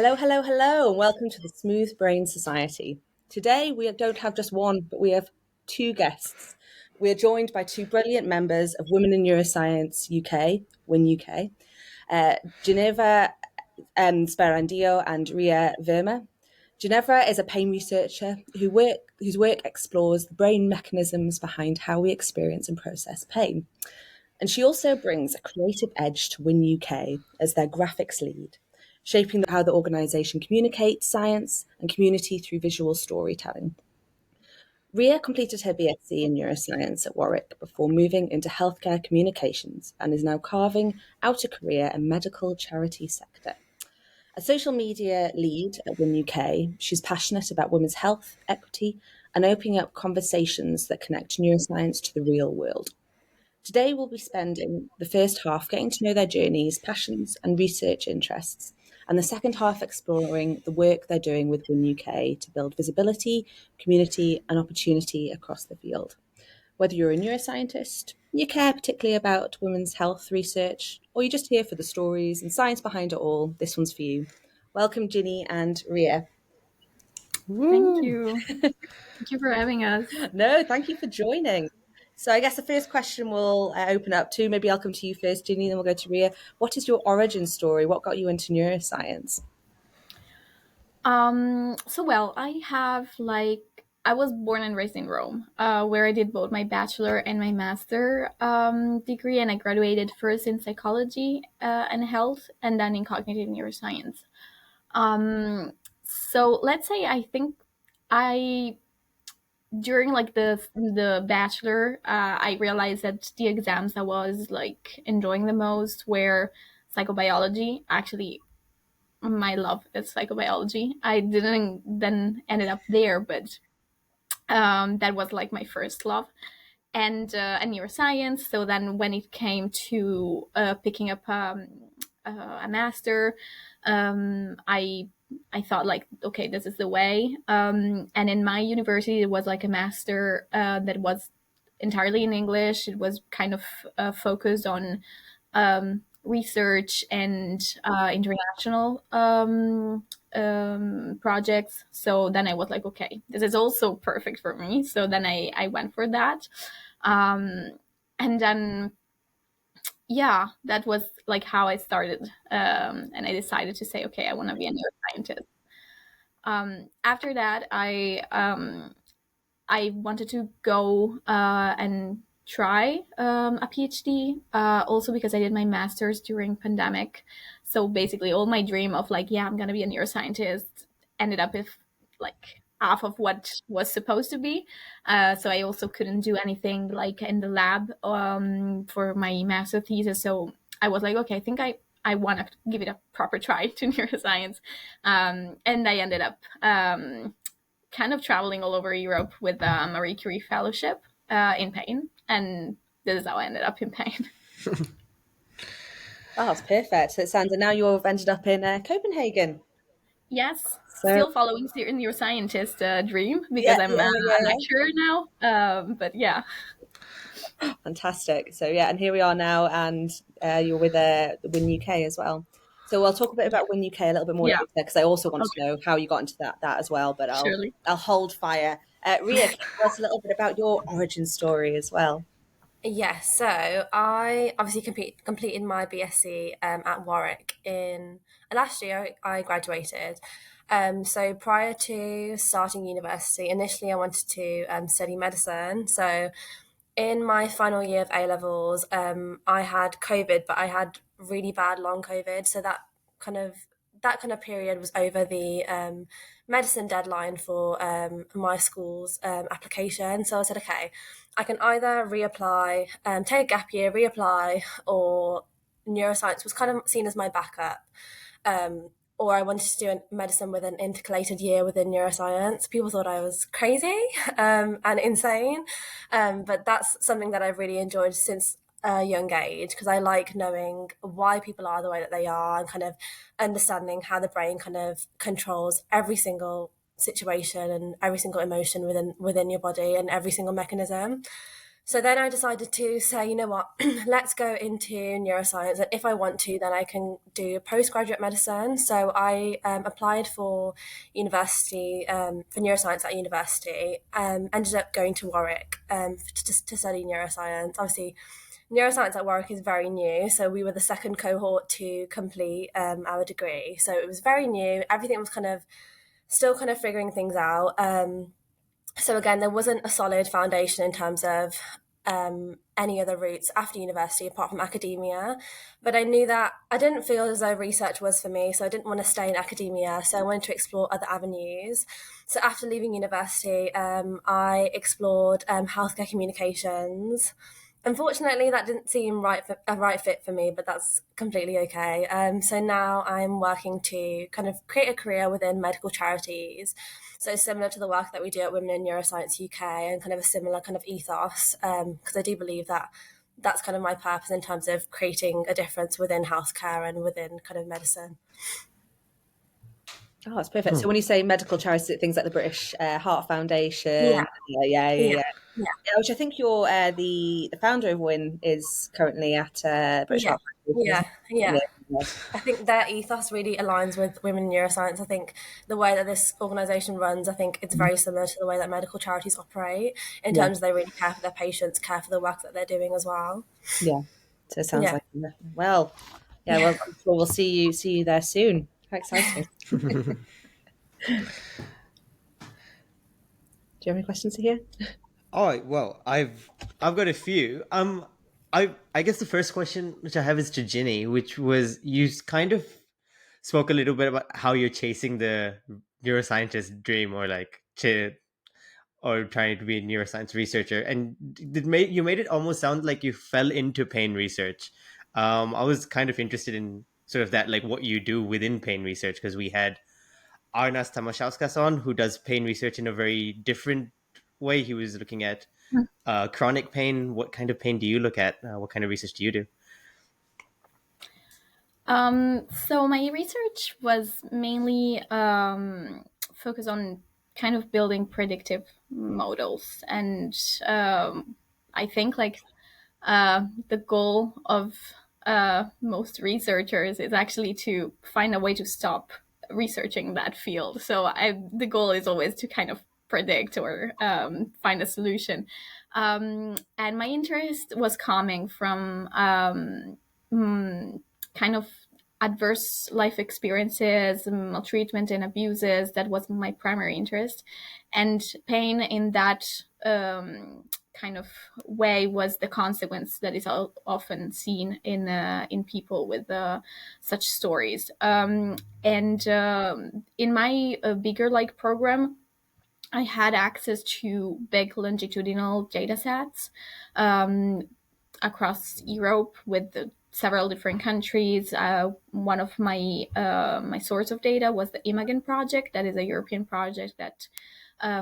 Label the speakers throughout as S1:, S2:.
S1: Hello, hello, hello, and welcome to the Smooth Brain Society. Today we don't have just one, but we have two guests. We are joined by two brilliant members of Women in Neuroscience UK, WIN UK, Ginevra Sperandio and Riya Verma. Ginevra is a pain researcher whose work explores the brain mechanisms behind how we experience and process pain. And she also brings a creative edge to WIN UK as their graphics lead, shaping how the organisation communicates science and community through visual storytelling. Ria completed her BSc in Neuroscience at Warwick before moving into healthcare communications and is now carving out a career in medical charity sector. A social media lead at WIN UK, she's passionate about women's health, equity, and opening up conversations that connect neuroscience to the real world. Today, we'll be spending the first half getting to know their journeys, passions, and research interests, and the second half exploring the work they're doing with WIN UK to build visibility, community, and opportunity across the field. Whether you're a neuroscientist, you care particularly about women's health research, or you're just here for the stories and science behind it all, this one's for you. Welcome, Ginny and Ria.
S2: Thank you. Thank you for having us.
S1: No, thank you for joining. So I guess the first question we'll open up to, maybe I'll come to you first, Ginny, then we'll go to Ria. What is your origin story? What got you into neuroscience?
S2: I was born and raised in Rome, where I did both my bachelor and my master degree, and I graduated first in psychology and health, and then in cognitive neuroscience. So let's say I think I during like the bachelor, I realized that the exams I was like enjoying the most were psychobiology. Actually, my love is psychobiology. I didn't then ended up there, but that was like my first love, and neuroscience. So then when it came to picking up a master, I thought like, okay, this is the way. And in my university, it was like a master that was entirely in English. It was kind of focused on research and international projects. So then I was like, okay, this is also perfect for me. So then I went for that. And then, yeah, that was like how I started. And I decided to say, okay, I want to be a neuroscientist. After that, I wanted to go and try a PhD, also because I did my master's during pandemic. So basically, all my dream of like, yeah, I'm gonna be a neuroscientist ended up with like half of what was supposed to be. So I also couldn't do anything like in the lab for my master thesis. So I was like, okay, I think I want to give it a proper try to neuroscience, and I ended up kind of traveling all over Europe with a Marie Curie fellowship in pain, and this is how I ended up in pain.
S1: Oh, it's perfect. So it sounds, and now you've ended up in Copenhagen.
S2: Yes,
S1: So
S2: still following the neuroscientist dream
S1: yeah,
S2: because I'm
S1: yeah,
S2: a
S1: yeah,
S2: lecturer now. But yeah,
S1: fantastic. So yeah, and here we are now, and you're with the WIN UK as well. So I'll talk a bit
S2: yeah,
S1: about WIN UK a little bit more
S2: yeah.
S1: later because I also want to
S2: Okay,
S1: know how you got into that as well. But
S2: surely.
S1: I'll hold fire. Ria, can you tell us a little bit about your origin story as well?
S3: Yes, so I obviously completed my BSc at Warwick in last year. I graduated. So prior to starting university, initially I wanted to study medicine. So in my final year of A levels, I had COVID, but I had really bad long COVID. So kind of that kind of period was over the medicine deadline for my school's application. So I said, okay, I can either reapply, take a gap year, reapply, or neuroscience was kind of seen as my backup. Or I wanted to do medicine with an intercalated year within neuroscience. People thought I was crazy and insane, but that's something that I've really enjoyed since a young age because I like knowing why people are the way that they are and kind of understanding how the brain kind of controls every single situation and every single emotion within your body and every single mechanism. So then I decided to say, you know what, let's go into neuroscience. And if I want to, then I can do postgraduate medicine. So I applied for university, for neuroscience at university, ended up going to Warwick to study neuroscience. Obviously, neuroscience at Warwick is very new. So we were the second cohort to complete our degree. So it was very new. Everything was still kind of figuring things out. So again, there wasn't a solid foundation in terms of any other routes after university apart from academia. But I knew that I didn't feel as though research was for me, so I didn't want to stay in academia. So I wanted to explore other avenues. So after leaving university, I explored healthcare communications. Unfortunately, that didn't seem a right fit for me, but that's completely okay. So now I'm working to kind of create a career within medical charities. So similar to the work that we do at Women in Neuroscience UK, and kind of a similar kind of ethos, because I do believe that that's kind of my purpose in terms of creating a difference within healthcare and within kind of medicine.
S1: Oh, that's perfect. So when you say medical charities, things like the British Heart
S3: Yeah,
S1: Foundation,
S3: yeah,
S1: yeah.
S3: yeah,
S1: Yeah, which I think you're the founder of WIN is currently at British
S3: yeah,
S1: Heart Foundation, isn't
S3: yeah, yeah.
S1: it? Yeah.
S3: I think their ethos really aligns with women in neuroscience. I think the way that this organisation runs, I think it's very similar to the way that medical charities operate in
S1: Yeah.
S3: terms of they really care for their patients, care for the work that they're doing as well.
S1: Yeah. So it sounds
S3: Yeah.
S1: like well, yeah. Well, I'm sure we'll see you there soon. How exciting! Do you have any questions here?
S4: Oh well, I've got a few. I guess the first question which I have is to Ginny, which was you kind of spoke a little bit about how you're chasing the neuroscientist dream, or like or trying to be a neuroscience researcher, and you made it almost sound like you fell into pain research. I was kind of interested in sort of that, like what you do within pain research, because we had Arnas Tamashauskas on, who does pain research in a very different way. He was looking at chronic pain. What kind of pain do you look at? What kind of research do you do?
S2: So my research was mainly focused on kind of building predictive models, and I think like the goal of most researchers is actually to find a way to stop researching that field. So the goal is always to kind of predict or find a solution. And my interest was coming from kind of adverse life experiences, maltreatment and abuses. That was my primary interest. And pain in that kind of way was the consequence that is often seen in people with such stories. And in my bigger like program, I had access to big longitudinal data sets across Europe with several different countries. One of my source of data was the Imagen project. That is a European project that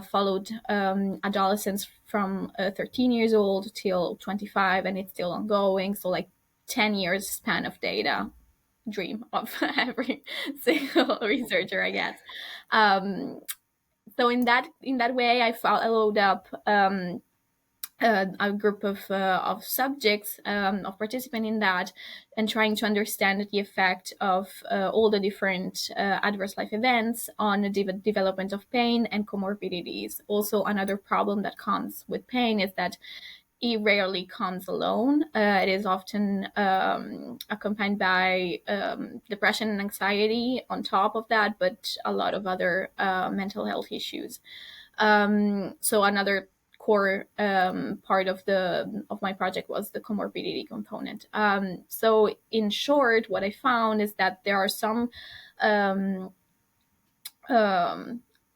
S2: followed adolescents from 13 years old till 25, and it's still ongoing. So like 10 years span of data, dream of every single researcher, I guess. So in that way, I followed up a group of subjects, of participants in that, and trying to understand the effect of all the different adverse life events on the development of pain and comorbidities. Also, another problem that comes with pain is that it rarely comes alone. It is often accompanied by depression and anxiety on top of that, but a lot of other mental health issues. So another core part of my project was the comorbidity component. So in short, what I found is that there are some um,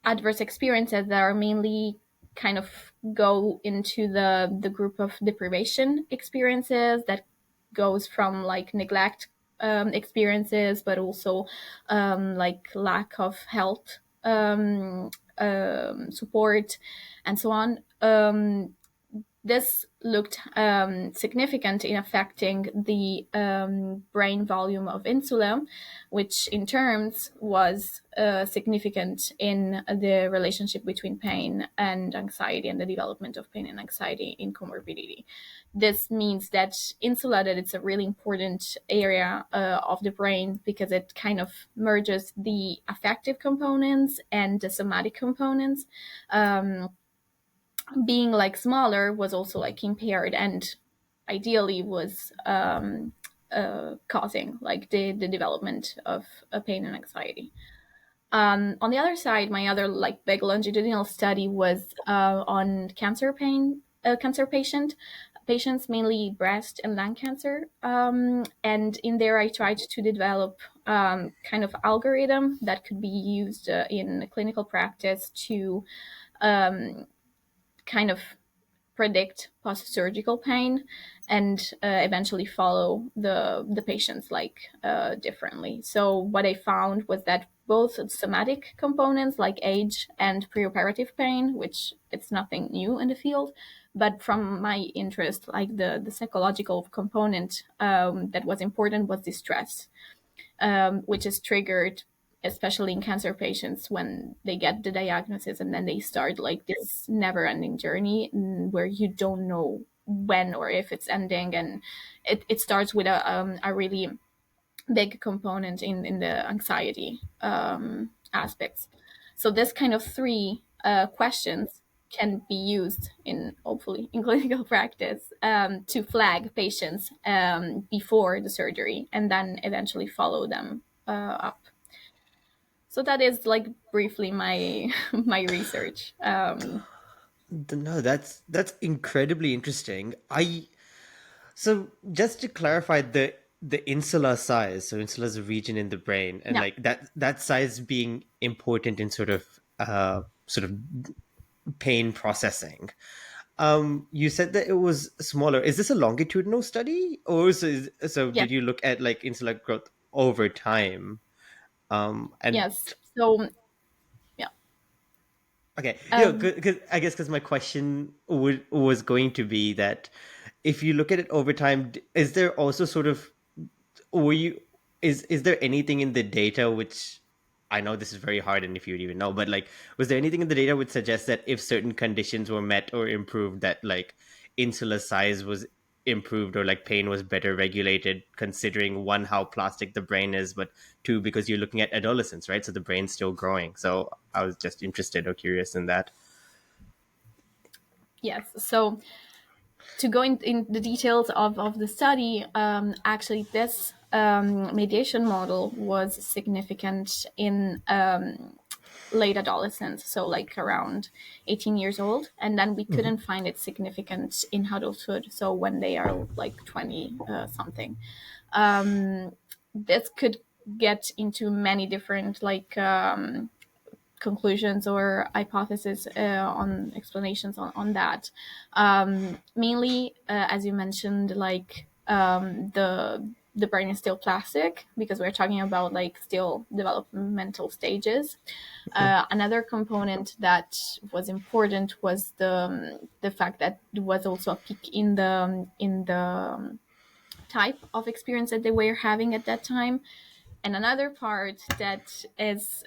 S2: adverse experiences that are mainly kind of go into the group of deprivation experiences that goes from like neglect experiences, but also like lack of health support and so on. this looked significant in affecting the brain volume of insula, which in terms was significant in the relationship between pain and anxiety and the development of pain and anxiety in comorbidity. This means that insula, that it's a really important area of the brain because it kind of merges the affective components and the somatic components. Being like smaller was also like impaired and ideally was causing like the development of pain and anxiety. On the other side, my other like big longitudinal study was on cancer patients, mainly breast and lung cancer. And in there, I tried to develop kind of algorithm that could be used in clinical practice to kind of predict post-surgical pain and eventually follow the patients like differently. So what I found was that both somatic components like age and preoperative pain, which it's nothing new in the field, but from my interest, like the psychological component that was important was distress, which is triggered especially in cancer patients when they get the diagnosis and then they start like this never-ending journey where you don't know when or if it's ending, and it starts with a really big component in the anxiety aspects. So this kind of three questions can be used in hopefully in clinical practice to flag patients before the surgery and then eventually follow them up. So that is like briefly my my research.
S4: No, that's incredibly interesting. I So just to clarify, the insular size, so insula is a region in the brain, and
S2: Yeah.
S4: like that size being important in sort of pain processing. You said that it was smaller. Is this a longitudinal study, or so
S2: Yes.
S4: did you look at like insular growth over time? And
S2: Yes. So yeah.
S4: okay,
S2: Um,
S4: because I guess because my question was going to be that if you look at it over time, is there also sort of were you is there anything in the data which I know this is very hard and if you'd even know, but like was there anything in the data which suggests that if certain conditions were met or improved that like insular size was improved or like pain was better regulated, considering one how plastic the brain is, but two because you're looking at adolescence, right? So the brain's still growing. So I was just interested or curious in that.
S2: yes. So to go in the details of the study, actually this mediation model was significant in late adolescence, so like around 18 years old, and then we couldn't find it significant in adulthood, so when they are like 20 something. This could get into many different like conclusions or hypotheses on explanations on that. Mainly, as you mentioned, like the brain is still plastic because we're talking about like still developmental stages. Another component that was important was the fact that there was also a peak in the type of experience that they were having at that time. And another part that is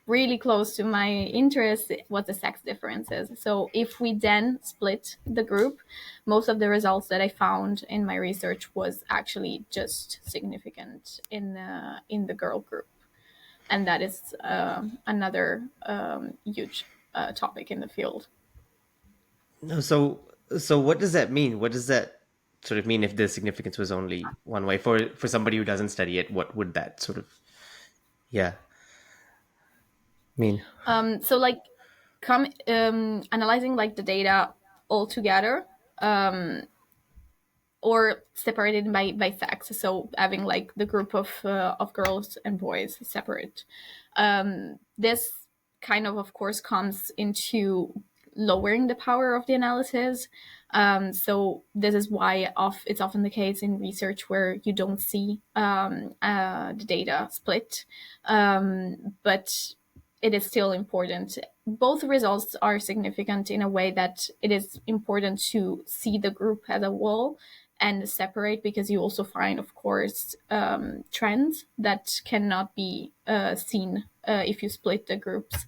S2: really close to my interest was the sex differences. So if we then split the group, most of the results that I found in my research was actually just significant in the girl group, and that is another huge topic in the field.
S4: No, so what does that mean? What does that sort of mean if the significance was only one way for somebody who doesn't study it? What would that sort of yeah mean?
S2: So like analyzing like the data all together, or separated by sex, so having like the group of girls and boys separate. This kind of course comes into lowering the power of the analysis. So this is why it's often the case in research where you don't see the data split, but it is still important both results are significant in a way that it is important to see the group as a whole and separate, because you also find, of course, trends that cannot be seen if you split the groups.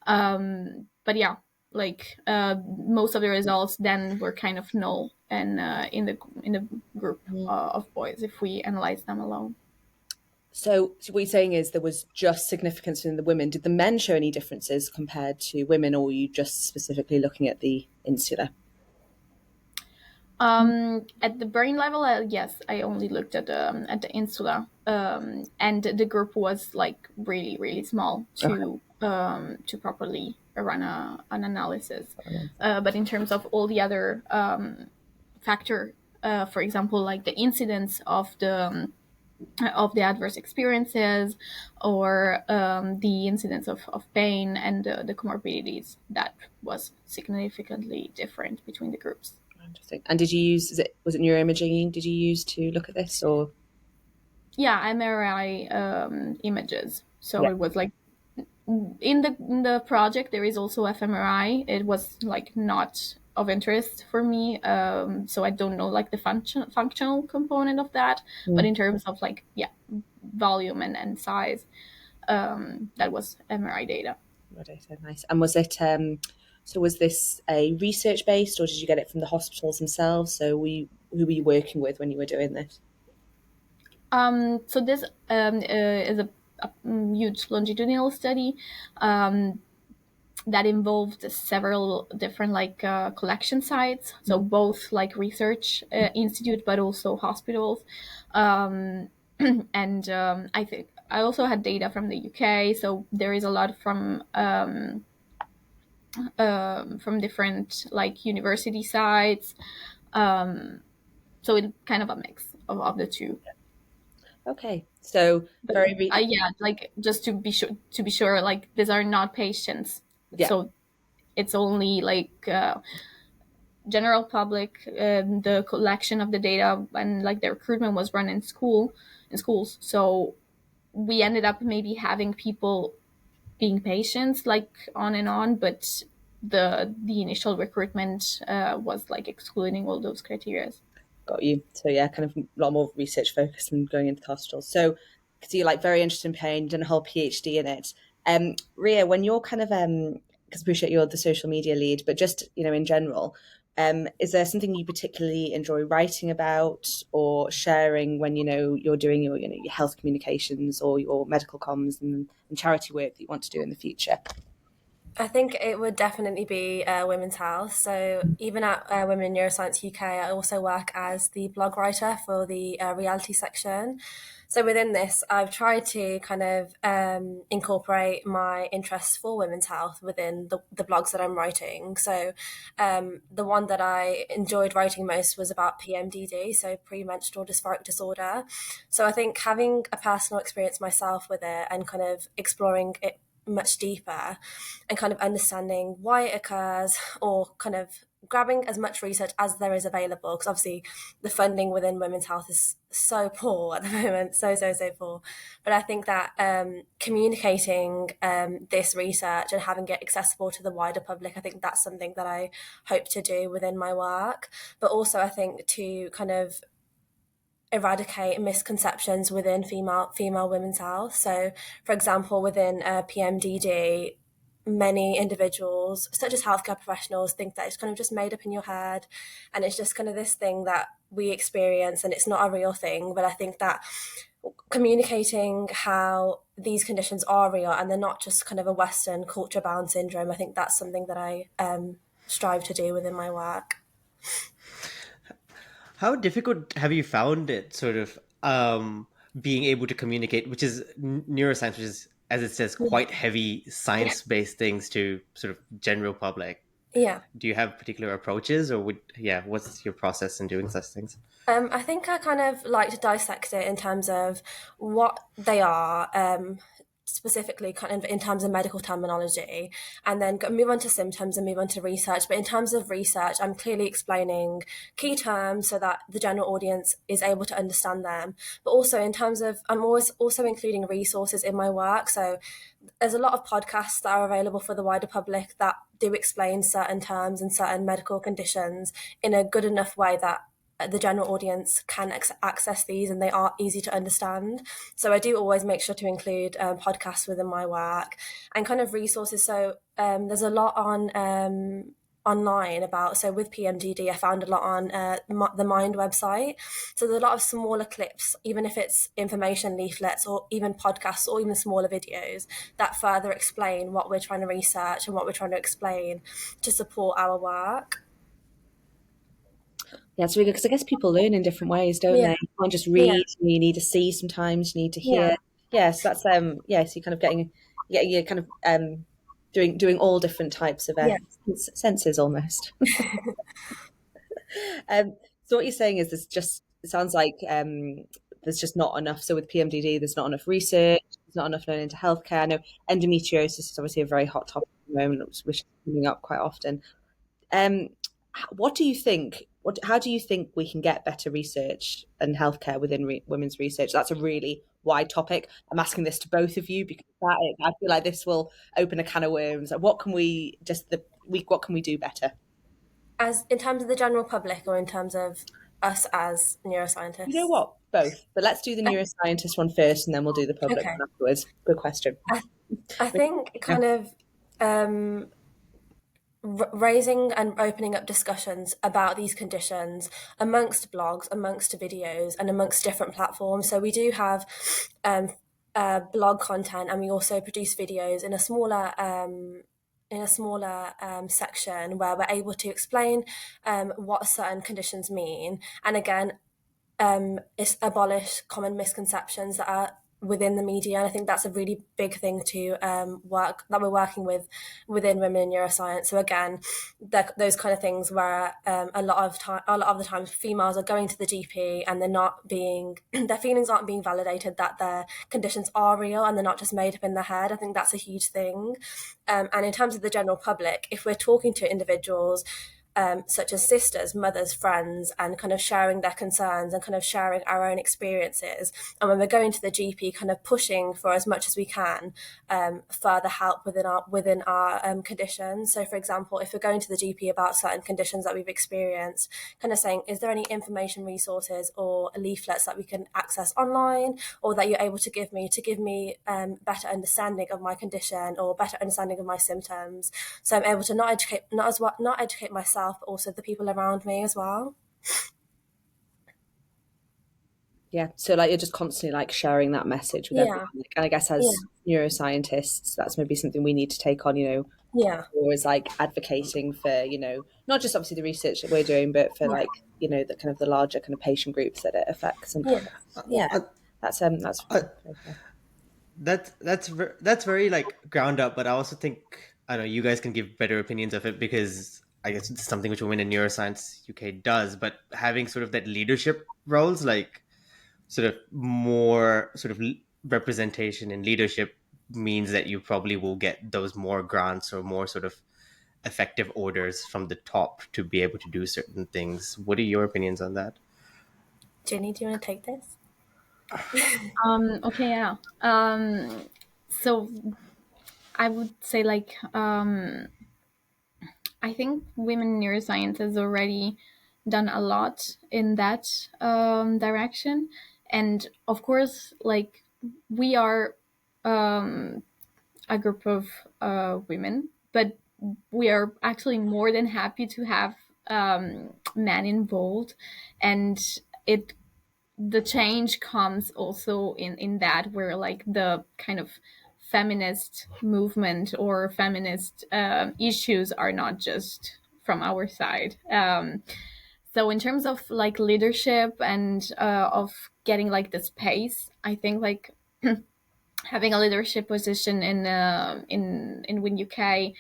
S2: But yeah, like most of the results then were kind of null and in the group of boys if we analyze them alone.
S1: So what you're saying is there was just significance in the women. Did the men show any differences compared to women, or were you just specifically looking at the insula?
S2: At the brain level, yes, I only looked at the insula, and the group was like really really small to properly run an analysis. But in terms of all the other factor, for example, like the incidence of the adverse experiences, or the incidence of pain and the comorbidities, that was significantly different between the groups.
S1: Interesting. And did you use, was it neuroimaging did you use to look at this, or?
S2: Yeah, MRI images. So
S1: Yeah.
S2: it was like in the project there is also fMRI. It was like not of interest for me, so I don't know like the functional component of that. But in terms of like volume and size, that was MRI data.
S1: Data, nice. And was it so was this a research based, or did you get it from the hospitals themselves? So who were you working with when you were doing this?
S2: So this is a huge longitudinal study that involved several different like collection sites. So both like research institute, but also hospitals. And I think I also had data from the UK. So there is a lot from different like university sites. So it's kind of a mix of the two.
S1: Okay, so
S2: But
S1: very
S2: yeah, like just to be sure, like these are not patients.
S1: yeah,
S2: So it's only like general public. The collection of the data and like the recruitment was run in schools. So we ended up maybe having people being patients like on and on, but the initial recruitment was like excluding all those criteria.
S1: got you. So yeah, kind of a lot more research focused and going into the hospitals. So because you're like very interested in pain, done a whole PhD in it. Ria, when you're kind of because I appreciate you're the social media lead, but just in general, is there something you particularly enjoy writing about or sharing when you're doing your health communications or your medical comms and charity work that you want to do in the future?
S3: I think it would definitely be women's health. So even at Women in Neuroscience UK, I also work as the blog writer for the reality section. So within this, I've tried to kind of incorporate my interests for women's health within the blogs that I'm writing. So the one that I enjoyed writing most was about PMDD, so premenstrual dysphoric disorder. So I think having a personal experience myself with it and kind of exploring it much deeper and kind of understanding why it occurs, or kind of grabbing as much research as there is available, because obviously the funding within women's health is so poor at the moment, so poor. But I think that communicating this research and having it accessible to the wider public, I think that's something that I hope to do within my work. But also I think to kind of eradicate misconceptions within female women's health. So, for example, within PMDD, many individuals, such as healthcare professionals, think that it's kind of just made up in your head, and it's just kind of this thing that we experience, and it's not a real thing. But I think that communicating how these conditions are real and they're not just kind of a Western culture-bound syndrome, I think that's something that I strive to do within my work.
S4: How difficult have you found it, sort of being able to communicate, which is neuroscience, which is, as it says, quite heavy science-based things to sort of general public?
S3: Yeah.
S4: Do you have particular approaches, or what's your process in doing such things?
S3: I think I kind of like to dissect it in terms of what they are, specifically kind of in terms of medical terminology, and then move on to symptoms and move on to research. But in terms of research, I'm clearly explaining key terms so that the general audience is able to understand them. But also in terms of, I'm always also including resources in my work. So there's a lot of podcasts that are available for the wider public that do explain certain terms and certain medical conditions in a good enough way that the general audience can access these and they are easy to understand. So I do always make sure to include podcasts within my work and kind of resources. So there's a lot on online about, so with PMDD, I found a lot on the Mind website. So there's a lot of smaller clips, even if it's information leaflets or even podcasts or even smaller videos that further explain what we're trying to research and what we're trying to explain to support our work.
S1: Yeah, it's really good because I guess people learn in different ways, don't
S3: Yeah.
S1: they? You can't just
S3: Yeah.
S1: read. You need to see sometimes. You need to hear.
S3: Yeah.
S1: Yeah, so that's so you're kind of getting you're kind of doing all different types of
S3: Yeah.
S1: senses almost. So what you're saying is it sounds like there's just not enough. So with PMDD, there's not enough research. There's not enough learning into healthcare. I know endometriosis is obviously a very hot topic at the moment, which is coming up quite often. What do you think? How do you think we can get better research and healthcare within women's research? That's a really wide topic. I'm asking this to both of you because I feel like this will open a can of worms. What can we what can we do better?
S3: As in terms of the general public or in terms of us as neuroscientists?
S1: You know what? Both. But let's do the neuroscientist one first, and then we'll do the public
S3: Okay.
S1: one afterwards. Good question.
S3: I think kind of raising and opening up discussions about these conditions amongst blogs, amongst videos, and amongst different platforms. So we do have blog content, and we also produce videos in a smaller section where we're able to explain what certain conditions mean, and again, abolish common misconceptions that are within the media. And I think that's a really big thing to we're working with within women in neuroscience. So again, those kind of things where a lot of the times females are going to the GP and they're not being their feelings aren't being validated that their conditions are real and they're not just made up in their head. I think that's a huge thing. And in terms of the general public, if we're talking to individuals such as sisters, mothers, friends, and kind of sharing their concerns and kind of sharing our own experiences. And when we're going to the GP, kind of pushing for as much as we can further help within our conditions. So, for example, if we're going to the GP about certain conditions that we've experienced, kind of saying, is there any information resources or leaflets that we can access online, or that you're able to give me better understanding of my condition or better understanding of my symptoms, so I'm able to not educate myself, but also the people around me as well.
S1: Yeah, so like you're just constantly like sharing that message with everyone. And I guess as neuroscientists, that's maybe something we need to take on, or is like advocating for, not just obviously the research that we're doing, but for like, the kind of the larger kind of patient groups that it affects. And
S4: that's very like ground up, but I also think I know you guys can give better opinions of it because I guess it's something which Women in Neuroscience UK does, but having sort of that leadership roles, like sort of more sort of representation in leadership means that you probably will get those more grants or more sort of effective orders from the top to be able to do certain things. What are your opinions on that?
S3: Ginny, do you want to take this?
S2: Okay, yeah. So I would say like I think women in neuroscience has already done a lot in that direction, and of course, like we are a group of women, but we are actually more than happy to have men involved, and the change comes also in that where like the kind of feminist movement or feminist issues are not just from our side. So in terms of like leadership and of getting like the space, I think like having a leadership position in Win UK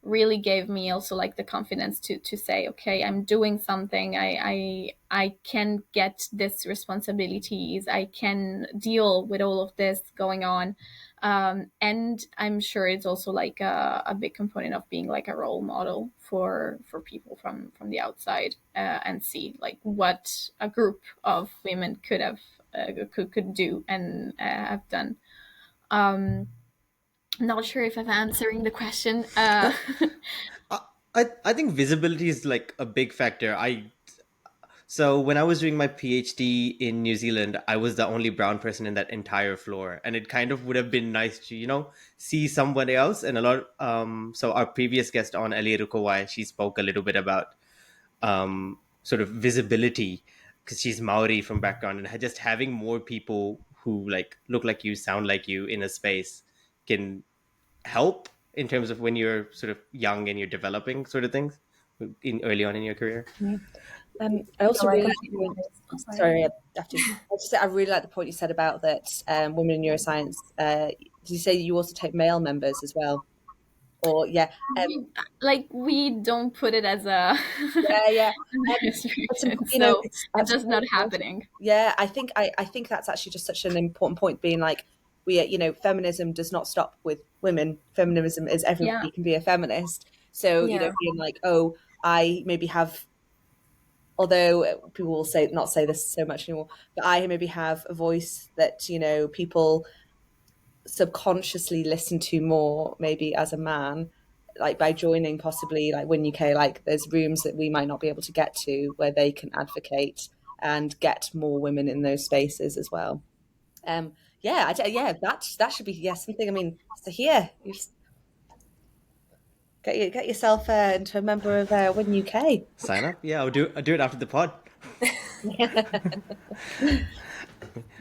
S2: really gave me also like the confidence to say, okay, I'm doing something. I can get this responsibilities. I can deal with all of this going on. And I'm sure it's also like a big component of being like a role model for people from the outside, and see like what a group of women could have could do and have done. Um, Not sure if I'm answering the question.
S4: I, I think visibility is like a big factor. So when I was doing my PhD in New Zealand, I was the only brown person in that entire floor, and it kind of would have been nice to see somebody else. And a lot. So our previous guest on Ellie Rukowai, she spoke a little bit about sort of visibility because she's Maori from background, and just having more people who like look like you, sound like you in a space can help in terms of when you're sort of young and you're developing sort of things in early on in your career.
S1: Yeah. I also
S3: No, I
S1: really like the
S3: completely
S1: point.
S3: agree. Oh, sorry.
S1: Sorry, after I really like the point you said about that women in neuroscience. Did you say you also take male members as well? Or yeah,
S2: We don't put it as a
S1: yeah. It's
S2: restriction,
S1: you know,
S2: so
S1: it's
S2: it's
S1: that's
S2: just
S1: very
S2: not
S1: important.
S2: happening.
S1: Yeah, I think that's actually just such an important point. Being like, feminism does not stop with women. Feminism is
S2: Yeah,
S1: everybody can be a feminist. So
S3: Yeah.
S1: being like, oh, I maybe have. Although people will say not say this so much anymore, but I maybe have a voice that people subconsciously listen to more, maybe as a man, like by joining possibly like Win UK, like there's rooms that we might not be able to get to where they can advocate and get more women in those spaces as well. Yeah, yeah, that should be something. I mean, so here you just get yourself into a member of Win UK.
S4: Sign up. Yeah, I'll do it after the pod.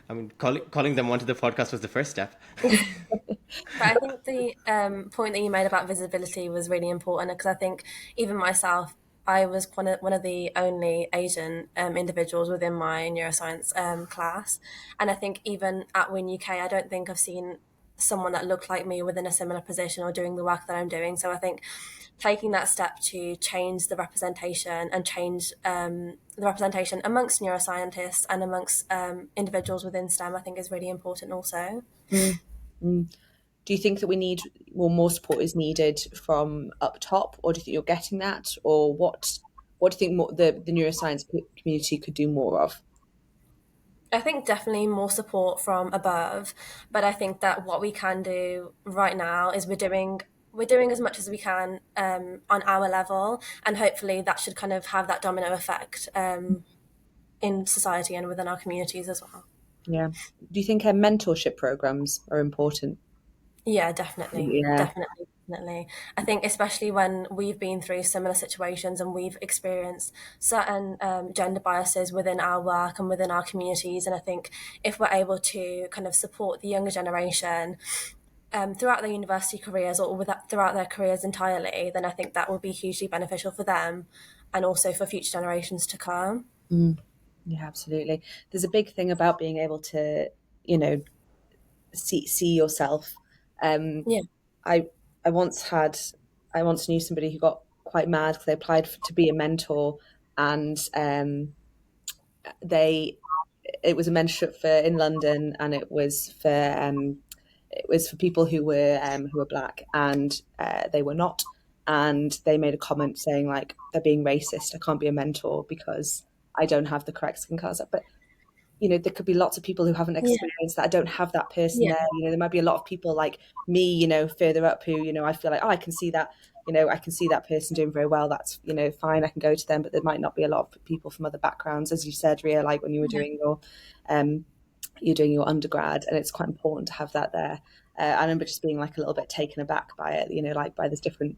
S4: I mean, calling them onto the podcast was the first step.
S3: But I think the point that you made about visibility was really important because I think even myself, I was one of the only Asian individuals within my neuroscience class. And I think even at Win UK, I don't think I've seen someone that looked like me within a similar position or doing the work that I'm doing. So I think taking that step to change the representation and change the representation amongst neuroscientists and amongst individuals within STEM, I think is really important also.
S1: Mm, mm. Do you think that we need more support is needed from up top, or do you think you're getting that, or what do you think the neuroscience community could do more of?
S3: I think definitely more support from above, but I think that what we can do right now is we're doing as much as we can on our level, and hopefully that should kind of have that domino effect in society and within our communities as well.
S1: Yeah. Do you think mentorship programs are important?
S3: Yeah, definitely,
S1: Yeah.
S3: definitely, definitely. I think especially when we've been through similar situations and we've experienced certain gender biases within our work and within our communities, and I think if we're able to kind of support the younger generation throughout their university careers or throughout their careers entirely, then I think that will be hugely beneficial for them and also for future generations to come.
S1: Mm. Yeah, absolutely. There's a big thing about being able to, see yourself. Um,
S3: Yeah,
S1: I I once had I once knew somebody who got quite mad because they applied to be a mentor, and they it was a mentorship for in London, and it was for people who were black, and they were not. And they made a comment saying like they're being racist. I can't be a mentor because I don't have the correct skin color. But there could be lots of people who haven't
S3: yeah,
S1: experienced that. I don't have that person
S3: yeah,
S1: there. There might be a lot of people like me, further up who, I feel like, oh, I can see that, I can see that person doing very well. That's, fine. I can go to them, but there might not be a lot of people from other backgrounds, as you said, Ria, like when you were
S3: yeah,
S1: um, you're doing your undergrad, and it's quite important to have that there. I remember just being like a little bit taken aback by it, like by this different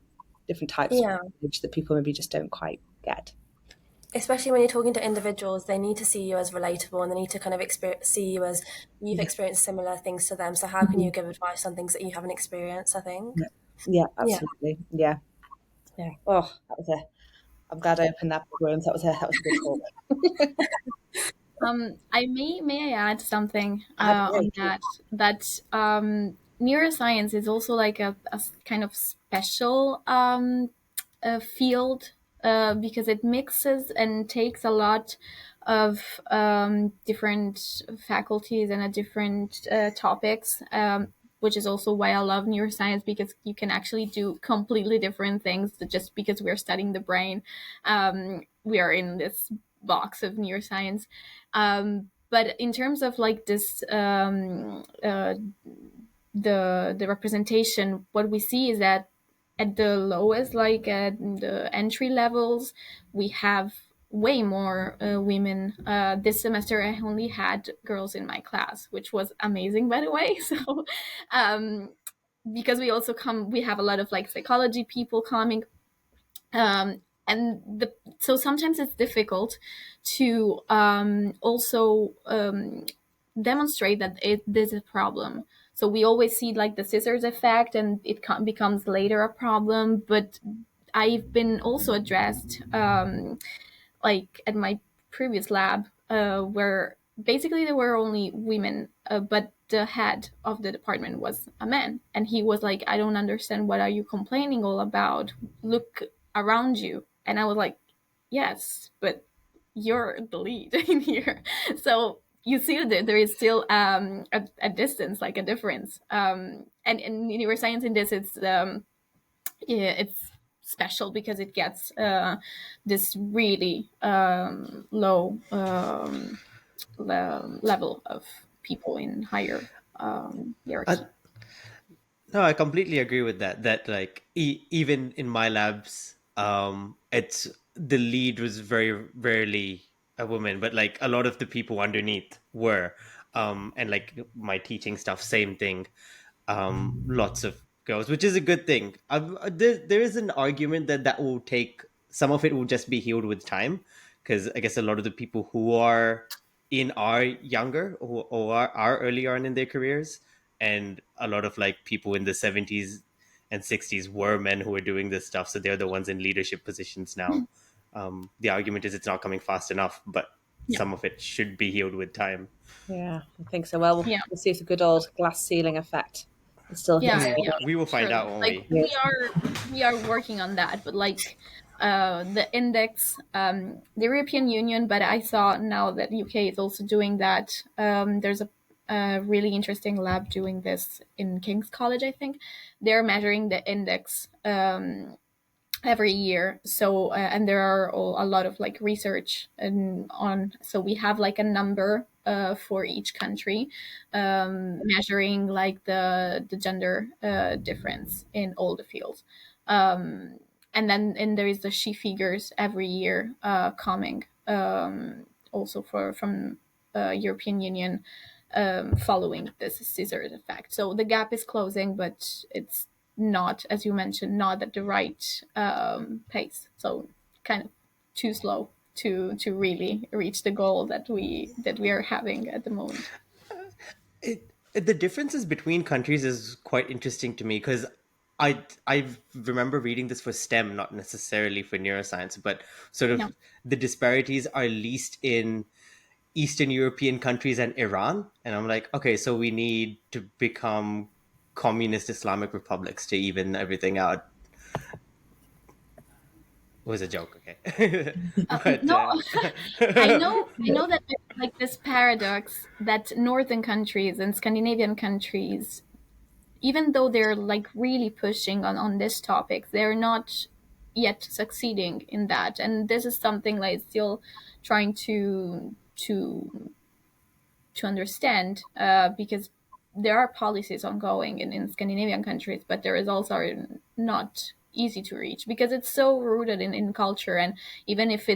S1: types of
S3: yeah.
S1: language that people maybe just don't quite get.
S3: Especially when you're talking to individuals, they need to see you as relatable and they need to kind of see you as you've
S1: Yeah.
S3: experienced similar things to them. So how can
S1: Mhm.
S3: you give advice on things that you haven't experienced, I think?
S1: Yeah. Yeah,
S3: Yeah.
S1: absolutely. Yeah. Yeah. Oh, I'm glad I opened that big room. That was a good talk.
S2: I may I add something on
S1: Absolutely.
S2: that neuroscience is also like a kind of special field because it mixes and takes a lot of different faculties and different topics, which is also why I love neuroscience, because you can actually do completely different things. Just because we're studying the brain, we are in this box of neuroscience. But in terms of like this, the representation, what we see is that at the lowest, like at the entry levels, we have way more women. This semester, I only had girls in my class, which was amazing, by the way. So, because we have a lot of like psychology people coming, so sometimes it's difficult to also demonstrate that this is a problem. So we always see like the scissors effect, and it becomes later a problem. But I've been also addressed like at my previous lab, where basically there were only women, but the head of the department was a man, and he was like, "I don't understand. What are you complaining all about? Look around you." And I was like, "Yes, but you're the lead in here." So you see that there is still a distance, like a difference. And in neuroscience, in this, it's special because it gets this really low level of people in higher hierarchy.
S4: No, I completely agree with that. That like even in my labs, it's the lead was very rarely a woman, but like a lot of the people underneath were, and like my teaching stuff, same thing. Lots of girls, which is a good thing. There is an argument that that will take some of it will just be healed with time, because I guess a lot of the people who are in are younger or are earlier on in their careers, and a lot of like people in the 70s and 60s were men who were doing this stuff, so they're the ones in leadership positions now. The argument is it's not coming fast enough, but
S2: Yeah.
S4: some of it should be healed with time.
S1: Yeah, I think so. Well,
S2: Yeah.
S1: we'll see if the good old glass ceiling effect is still here.
S2: Yeah, yeah,
S4: We will find
S2: surely.
S4: out, won't
S2: Like
S4: we?
S2: we are working on that, but like the index, the European Union, but I saw now that UK is also doing that. There's a really interesting lab doing this in King's College, I think. They're measuring the index every year. So and there are a lot of like research on. So we have like a number for each country, measuring like the gender difference in all the fields. And there is the she figures every year coming, also from European Union, following this scissors effect. So the gap is closing, but it's not, as you mentioned, not at the right pace. So kind of too slow to really reach the goal that we are having at the moment.
S4: The differences between countries is quite interesting to me, because I remember reading this for STEM, not necessarily for neuroscience, but sort
S2: Yeah.
S4: of the disparities are least in Eastern European countries and Iran, and I'm like, okay, so we need to become communist Islamic republics to even everything out. It was a joke, okay? But
S2: No, I know that there's like this paradox that northern countries and Scandinavian countries, even though they're like really pushing on this topic, they're not yet succeeding in that. And this is something like still trying to understand, because there are policies ongoing in Scandinavian countries, but there is also not easy to reach because it's so rooted in culture. And even if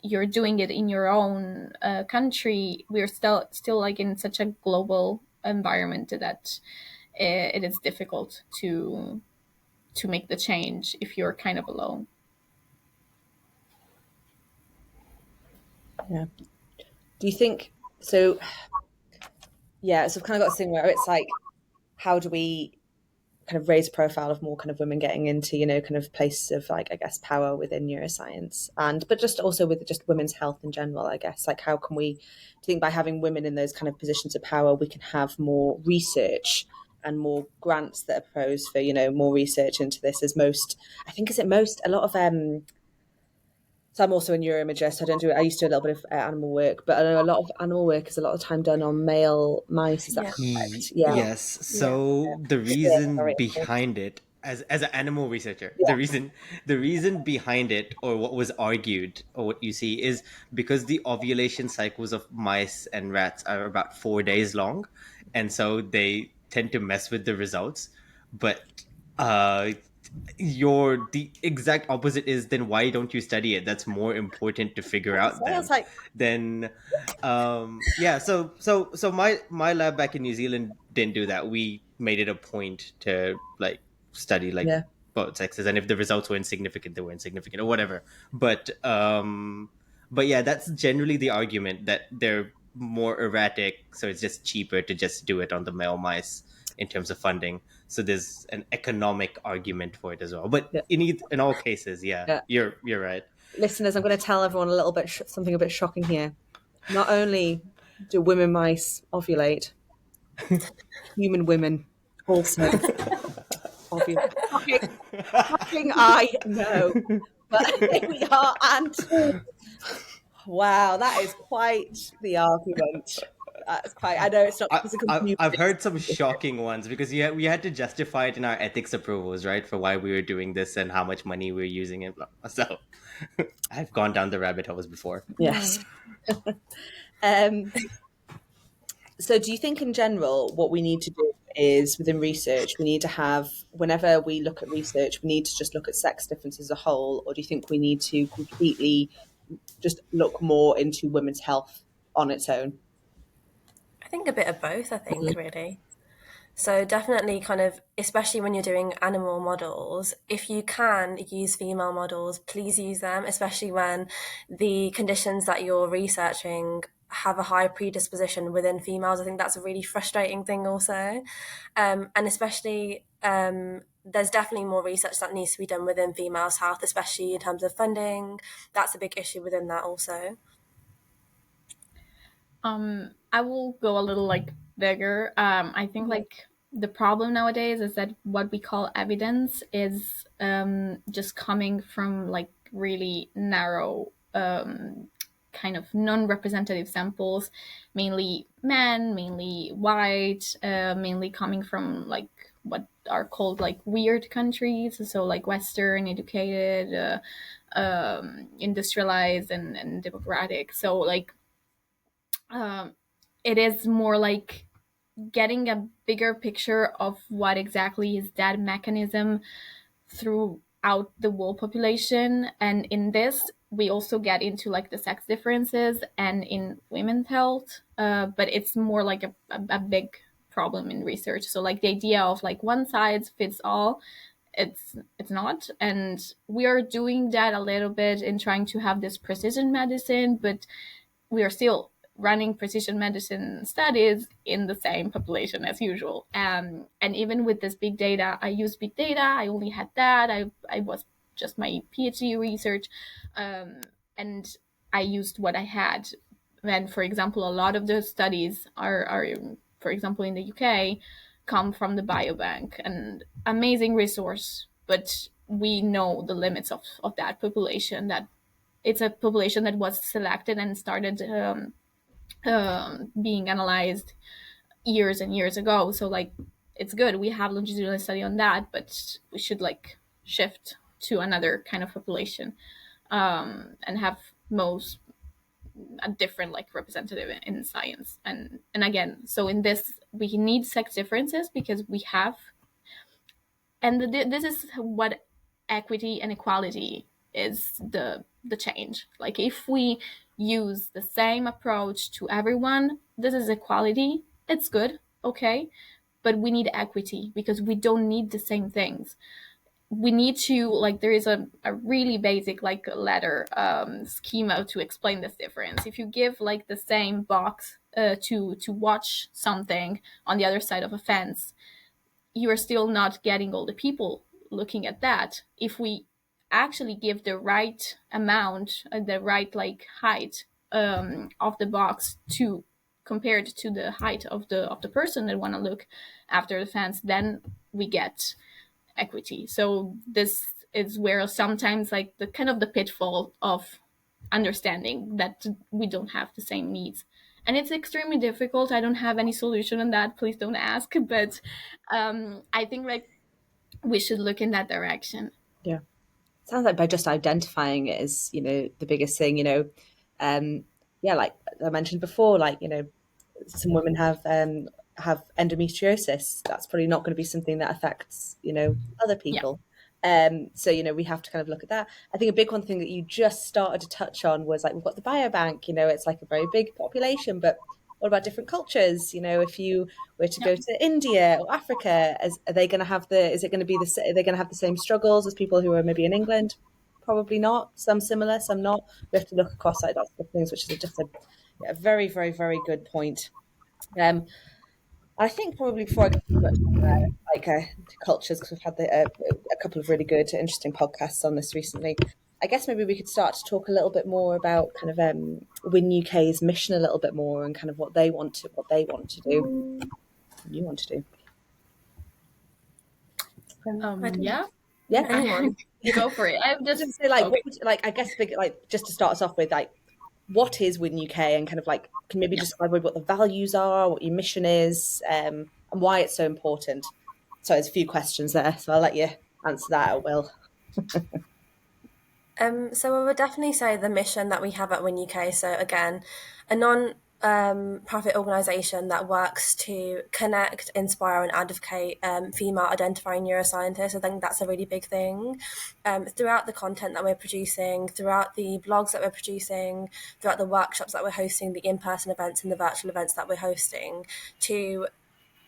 S2: you're doing it in your own country, we're still like in such a global environment that it is difficult to make the change if you're kind of alone.
S1: Yeah. Do you think so? Yeah, so I've kind of got this thing where it's like, how do we kind of raise profile of more kind of women getting into, kind of places of like, I guess, power within neuroscience, but just also with just women's health in general, I guess, like do you think by having women in those kind of positions of power, we can have more research and more grants that are proposed for, more research into this. As most, I think, is it most, a lot of, so I'm also a neuroimager, so I used to do a little bit of animal work, but I know a lot of animal work is a lot of time done on male mice. Is that
S3: Yeah.
S1: correct? Yeah.
S3: Yeah.
S4: Yes.
S3: Yeah.
S4: So the
S1: Yeah,
S4: reason
S1: sorry.
S4: behind it, as an animal researcher,
S1: Yeah.
S4: the reason behind it, or what was argued, or what you see, is because the ovulation cycles of mice and rats are about 4 days long, and so they tend to mess with the results. But uh the exact opposite is, then why don't you study it? That's more important to figure
S1: So
S4: out
S1: I was
S4: then.
S1: like,
S4: Then yeah, so my lab back in New Zealand didn't do that. We made it a point to like study like
S1: yeah,
S4: both sexes, and if the results were insignificant, they were insignificant or whatever. But yeah, that's generally the argument, that they're more erratic, so it's just cheaper to just do it on the male mice in terms of funding. So there's an economic argument for it as well. But
S1: yeah,
S4: in all cases, yeah,
S1: yeah.
S4: you're right.
S1: Listeners, I'm going to tell everyone a little bit something a bit shocking here. Not only do women mice ovulate, human women also ovulate. Shocking, shocking, I know, but here we are, and wow, that is quite the argument. That's quite. I know it's not physical
S4: I've
S1: humans.
S4: heard some shocking ones, because we had to justify it in our ethics approvals, right, for why we were doing this and how much money we were using it. So I've gone down the rabbit holes before.
S1: Yes. Um, so, do you think, in general, what we need to do is within research, we need to have, whenever we look at research, we need to just look at sex difference as a whole, or do you think we need to completely just look more into women's health on its own?
S3: I think a bit of both, I think, really. So definitely kind of, especially when you're doing animal models, if you can use female models, please use them, especially when the conditions that you're researching have a high predisposition within females. I think that's a really frustrating thing also. And especially, there's definitely more research that needs to be done within females' health, especially in terms of funding. That's a big issue within that also.
S2: I will go a little like bigger. I think like the problem nowadays is that what we call evidence is just coming from like really narrow kind of non-representative samples, mainly men, mainly white, mainly coming from like what are called like weird countries, so like Western, educated, industrialized, and democratic. So like it is more like getting a bigger picture of what exactly is that mechanism throughout the whole population. And in this, we also get into like the sex differences and in women's health, but it's more like a big problem in research. So like the idea of like one size fits all, it's not, and we are doing that a little bit in trying to have this precision medicine, but we are still running precision medicine studies in the same population as usual. And even with this big data, I use big data. I only had that. I was just my PhD research, and I used what I had. And for example, a lot of the studies are for example, in the UK, come from the biobank, an amazing resource. But we know the limits of that population, that it's a population that was selected and started being analyzed years and years ago. So like it's good we have longitudinal study on that, but we should like shift to another kind of population, and have most a different like representative in science. And again, so in this we need sex differences because we have, and this is what equity and equality is, the change. Like if we use the same approach to everyone, this is equality, it's good, okay, but we need equity because we don't need the same things. We need to like, there is a really basic like letter schema to explain this difference. If you give like the same box to watch something on the other side of a fence, you are still not getting all the people looking at that. If we actually give the right amount, the right like height of the box to compared to the height of the person that want to look after the fence, then we get equity. So this is where sometimes like the kind of the pitfall of understanding that we don't have the same needs. And it's extremely difficult. I don't have any solution on that. Please don't ask. But I think like we should look in that direction.
S1: Yeah. Sounds like by just identifying it is, the biggest thing, yeah, like I mentioned before, like, some women have endometriosis. That's probably not going to be something that affects, other
S2: Yeah.
S1: people. So, we have to kind of look at that. I think a big one thing that you just started to touch on was like, we've got the biobank, it's like a very big population, but what about different cultures? If you were to go to India or Africa, are they going to have are they going to have the same struggles as people who are maybe in England? Probably not. Some similar, some not. We have to look across like lots of things, which is just a very, very, very good point. I think probably before I go too much to cultures, because we've had a couple of really good, interesting podcasts on this recently. I guess maybe we could start to talk a little bit more about kind of Win UK's mission a little bit more and kind of what they want to do. What you want to do?
S2: Yeah.
S1: Yeah,
S2: Go for it. I've just
S1: say I guess just to start us off with what is Win UK and kind of like can maybe describe what the values are, what your mission is, and why it's so important. So there's a few questions there, so I'll let you answer that, I will.
S3: So I would definitely say the mission that we have at Win UK. So again, a non-profit organisation that works to connect, inspire, and advocate female identifying neuroscientists. I think that's a really big thing. Throughout the content that we're producing, throughout the blogs that we're producing, throughout the workshops that we're hosting, the in-person events and the virtual events that we're hosting, to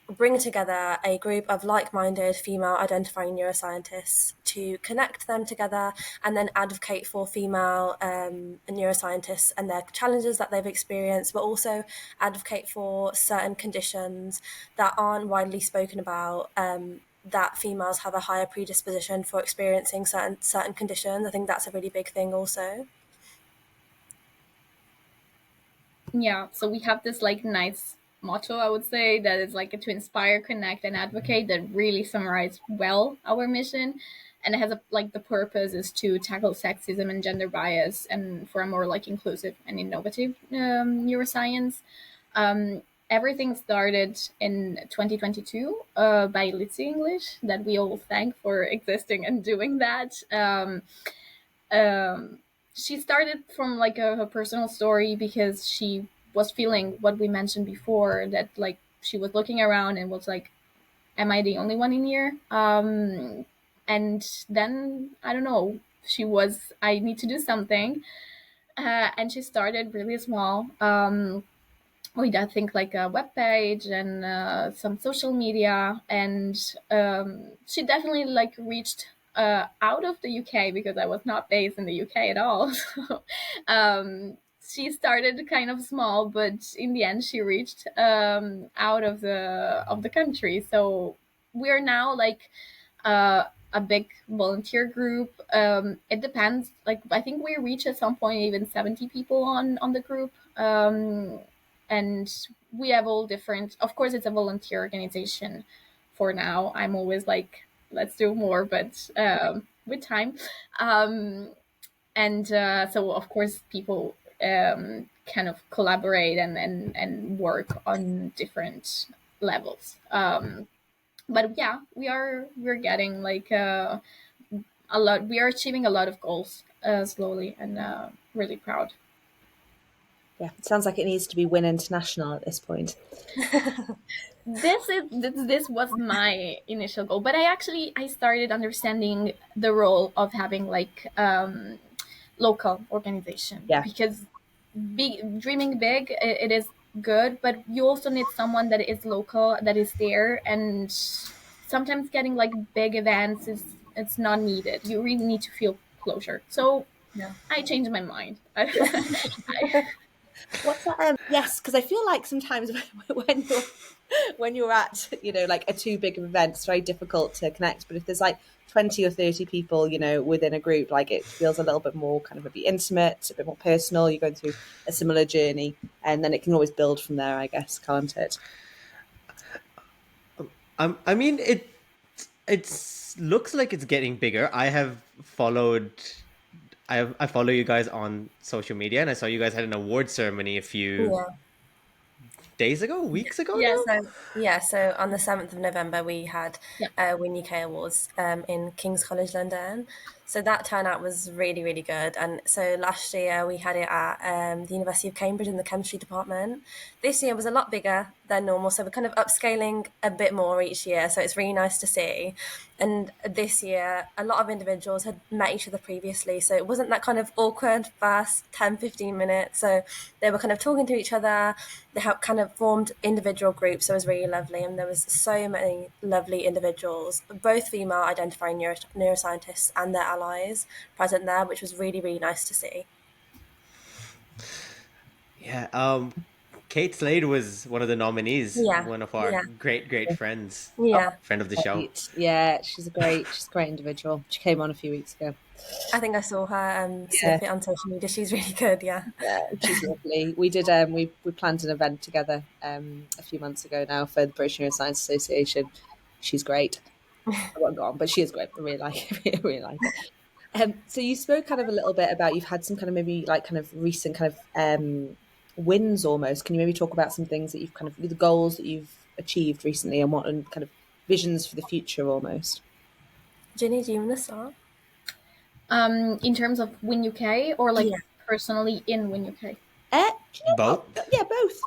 S3: bring together a group of like-minded female identifying neuroscientists to connect them together and then advocate for female neuroscientists and their challenges that they've experienced, but also advocate for certain conditions that aren't widely spoken about, that females have a higher predisposition for experiencing certain conditions. I think that's a really big thing also.
S2: Yeah, so we have this like nice motto, I would say, that is like to inspire, connect, and advocate, that really summarize well our mission. And it has the purpose is to tackle sexism and gender bias and for a more like inclusive and innovative neuroscience. Everything started in 2022 by Litzy English, that we all thank for existing and doing that. She started from like her personal story because she was feeling what we mentioned before, that like she was looking around and was like, am I the only one in here? And then I don't know, I need to do something. And she started really small. We did think like a web page and some social media, and she definitely like reached out of the UK, because I was not based in the UK at all. So, she started kind of small, but in the end she reached out of the country. So we're now like a big volunteer group. It depends. Like I think we reach at some point even 70 people on the group. And we have all different, of course it's a volunteer organization for now. I'm always like, let's do more, but with time. And so of course people kind of collaborate and work on different levels. But yeah, we're getting like a lot. We are achieving a lot of goals slowly, and really proud.
S1: Yeah, it sounds like it needs to be Win International at this point.
S2: This was my initial goal, but I started understanding the role of having like local organization.
S1: Yeah.
S2: Because dreaming big, it is good, but you also need someone that is local, that is there, and sometimes getting like big events it's not needed. You really need to feel closure. So
S3: Yeah.
S2: I changed my mind.
S1: What's that? Yes, because I feel like sometimes when you're at, like a too big of an event, it's very difficult to connect. But if there's like 20 or 30 people, within a group, like it feels a little bit more kind of a bit intimate, a bit more personal. You're going through a similar journey, and then it can always build from there, I guess, can't it?
S4: I mean, it's looks like it's getting bigger. I follow you guys on social media, and I saw you guys had an award ceremony a few
S3: Yeah.
S4: days ago, weeks ago
S2: Yes.
S4: now.
S3: So on the 7th of November, we had
S2: Yeah.
S3: Win UK Awards in King's College London. So that turnout was really, really good. And so last year we had it at the University of Cambridge in the chemistry department. This year was a lot bigger than normal. So we're kind of upscaling a bit more each year. So it's really nice to see. And this year, a lot of individuals had met each other previously. So it wasn't that kind of awkward first 10, 15 minutes. So they were kind of talking to each other. They have kind of formed individual groups. So it was really lovely. And there was so many lovely individuals, both female identifying neuroscientists and their allies present there, which was really, really nice to see.
S4: Yeah. Kate Slade was one of the nominees.
S3: Yeah.
S4: One of our
S3: Yeah.
S4: great friends,
S1: Oh,
S3: Yeah.
S4: friend of the show.
S1: great. Yeah, she's a great individual. She came on a few weeks ago.
S3: I think I saw her
S1: Yeah.
S3: snippet on social media. She's really good. Yeah.
S1: Yeah, she's lovely. We did we planned an event together a few months ago now for the British Neuroscience Association. She's great. I won't go on, but she is great. I really like it. I really like it. So you spoke kind of a little bit about you've had some kind of maybe like kind of recent kind of wins almost. Can you maybe talk about some things that you've kind of the goals that you've achieved recently and what and kind of visions for the future almost?
S3: Ginny, do you want to start?
S2: In terms of Win UK or like
S3: Yeah.
S2: personally in Win UK?
S1: Do you know
S4: Both.
S1: what? Yeah, both.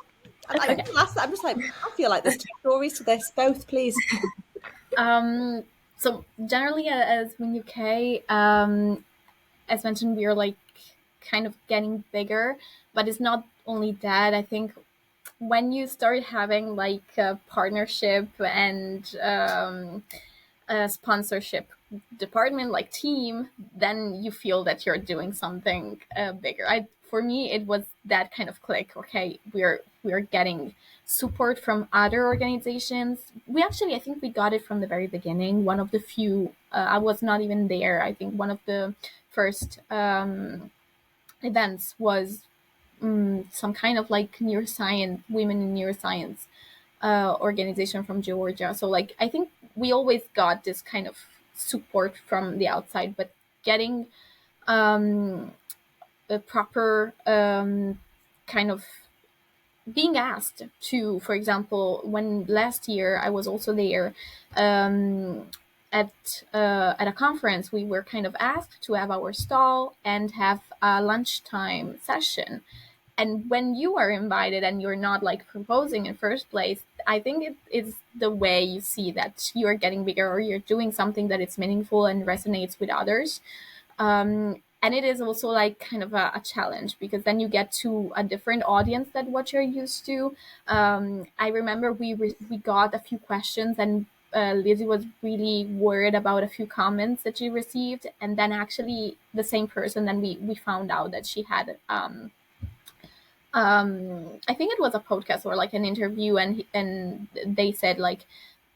S1: I
S2: Okay.
S1: I'm just like I feel like there's two stories to this. Both, please.
S2: So generally, as Win UK, as mentioned, we are like kind of getting bigger, but it's not only that. I think when you start having like a partnership and a sponsorship department like team, then you feel that you're doing something bigger. For me it was that kind of click. Okay, we're getting support from other organizations. We actually, I think we got it from the very beginning. One of the few, I was not even there, I think one of the first events was some kind of like neuroscience, women in neuroscience organization from Georgia. So like I think we always got this kind of support from the outside, but getting a proper kind of being asked to, for example, when last year I was also there at a conference, we were kind of asked to have our stall and have a lunchtime session. And when you are invited and you're not like proposing in first place, I think it is the way you see that you're getting bigger or you're doing something that is meaningful and resonates with others. And it is also like kind of a challenge because then you get to a different audience than what you're used to. I remember we got a few questions, and Lizzie was really worried about a few comments that she received, and then actually the same person, then we found out that she had I think it was a podcast or like an interview, and they said like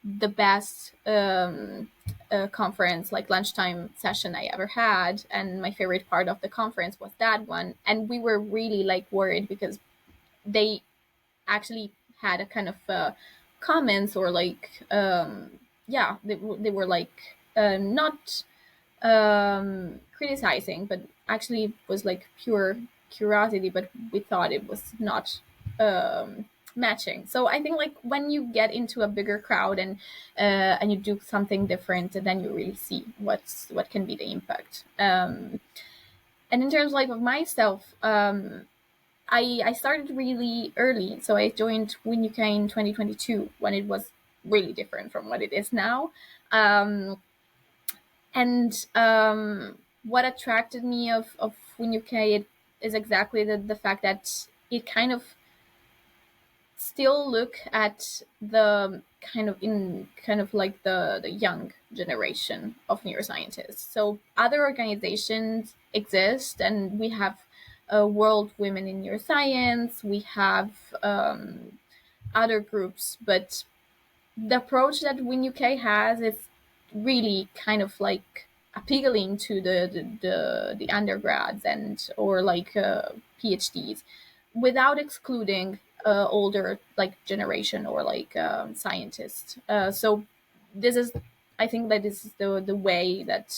S2: the best conference, like lunchtime session I ever had, and my favorite part of the conference was that one. And we were really like worried because they actually had a kind of comments or like yeah, they were like not criticizing, but actually was like pure curiosity, but we thought it was not matching. So I think like when you get into a bigger crowd and you do something different, then you really see what can be the impact. And in terms like of myself, I started really early. So I joined Win UK in 2022 when it was really different from what it is now. And what attracted me of Win UK is exactly the fact that it kind of still look at the kind of like the young generation of neuroscientists. So other organizations exist, and we have World Women in Neuroscience. We have other groups, but the approach that Win UK has is really kind of like appealing to the undergrads and or like PhDs, without excluding older like generation or like scientists. So this is, I think that this is the way that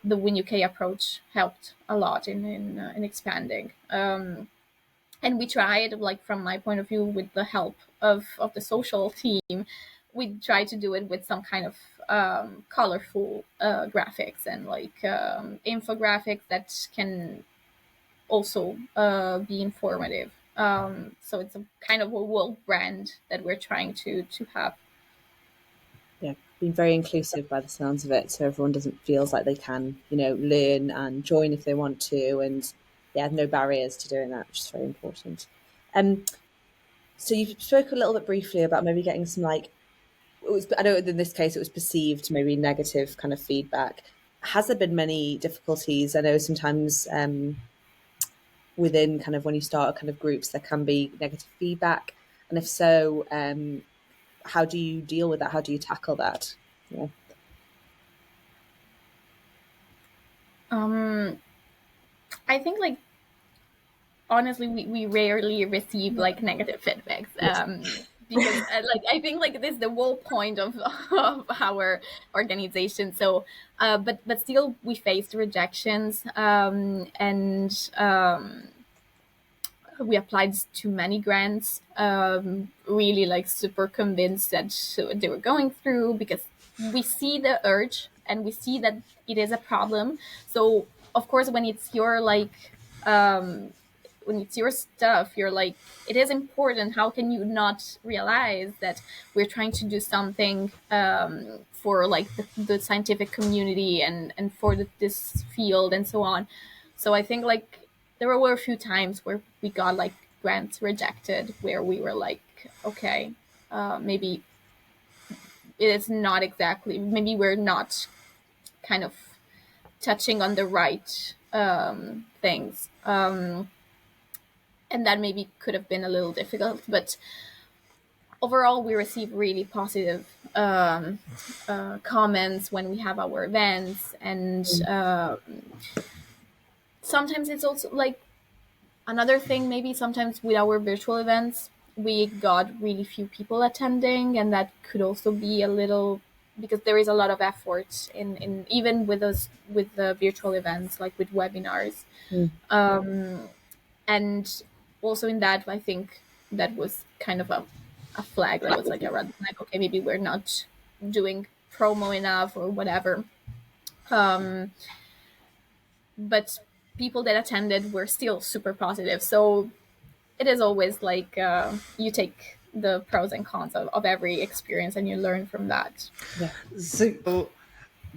S2: the Win UK approach helped a lot in expanding. And we tried, like from my point of view, with the help of the social team, we tried to do it with some kind of colorful graphics and like infographics that can also be informative. So it's a kind of a world brand that we're trying to have.
S1: Yeah, been very inclusive by the sounds of it, so everyone doesn't feels like they can, learn and join if they want to, and yeah, no barriers to doing that, which is very important. So you spoke a little bit briefly about maybe getting some I know in this case it was perceived maybe negative kind of feedback. Has there been many difficulties? I know sometimes within kind of when you start kind of groups there can be negative feedback, and if so, how do you deal with that? How do you tackle that? Yeah.
S2: I think like honestly we rarely receive like negative feedbacks, because like I think like this is the whole point of our organization. So but still we faced rejections, and we applied to many grants, really like super convinced that they were going through, because we see the urge and we see that it is a problem. So of course when it's your like when it's your stuff, you're like, it is important. How can you not realize that we're trying to do something for like the scientific community and for this field and so on. So I think like there were a few times where we got like grants rejected, where we were like, okay, maybe it is not exactly, maybe we're not kind of touching on the right things. And that maybe could have been a little difficult, but overall we receive really positive comments when we have our events. And sometimes it's also like another thing, maybe sometimes with our virtual events we got really few people attending, and that could also be a little, because there is a lot of effort in even with us with the virtual events, like with webinars. And also in that, I think that was kind of a flag, that was like a red flag. Okay, maybe we're not doing promo enough or whatever. But people that attended were still super positive. So it is always like you take the pros and cons of every experience and you learn from that.
S1: Yeah.
S4: So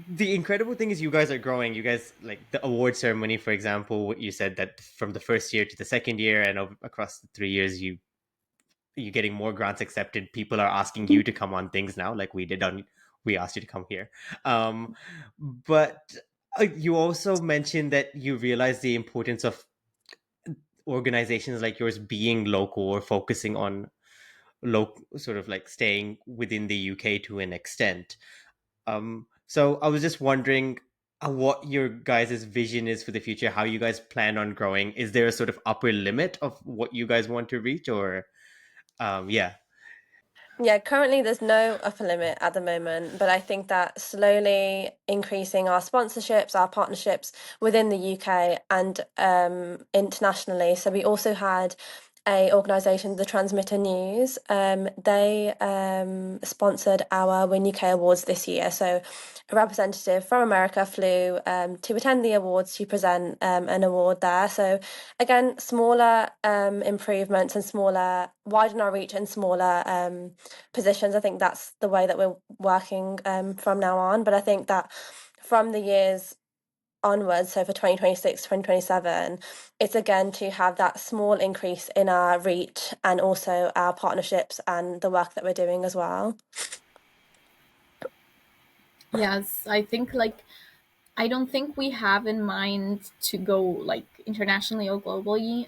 S4: the incredible thing is you guys are growing. You guys, like the award ceremony, for example, what you said that from the first year to the second year and across the 3 years, you're getting more grants accepted. People are asking you to come on things now, like we asked you to come here. But you also mentioned that you realize the importance of organizations like yours being local or focusing on local, sort of like staying within the UK to an extent. So I was just wondering what your guys' vision is for the future, how you guys plan on growing. Is there a sort of upper limit of what you guys want to reach, or yeah?
S3: Yeah, currently there's no upper limit at the moment, but I think that slowly increasing our sponsorships, our partnerships within the UK and internationally. So we also had a organisation, the Transmitter News. They sponsored our Win UK Awards this year. So a representative from America flew to attend the awards to present an award there. So again, smaller improvements and smaller, widen our reach and smaller positions. I think that's the way that we're working from now on. But I think that from the years onwards, so for 2026, 2027, it's again to have that small increase in our reach and also our partnerships and the work that we're doing as well.
S2: Yes, I think like I don't think we have in mind to go like internationally or globally.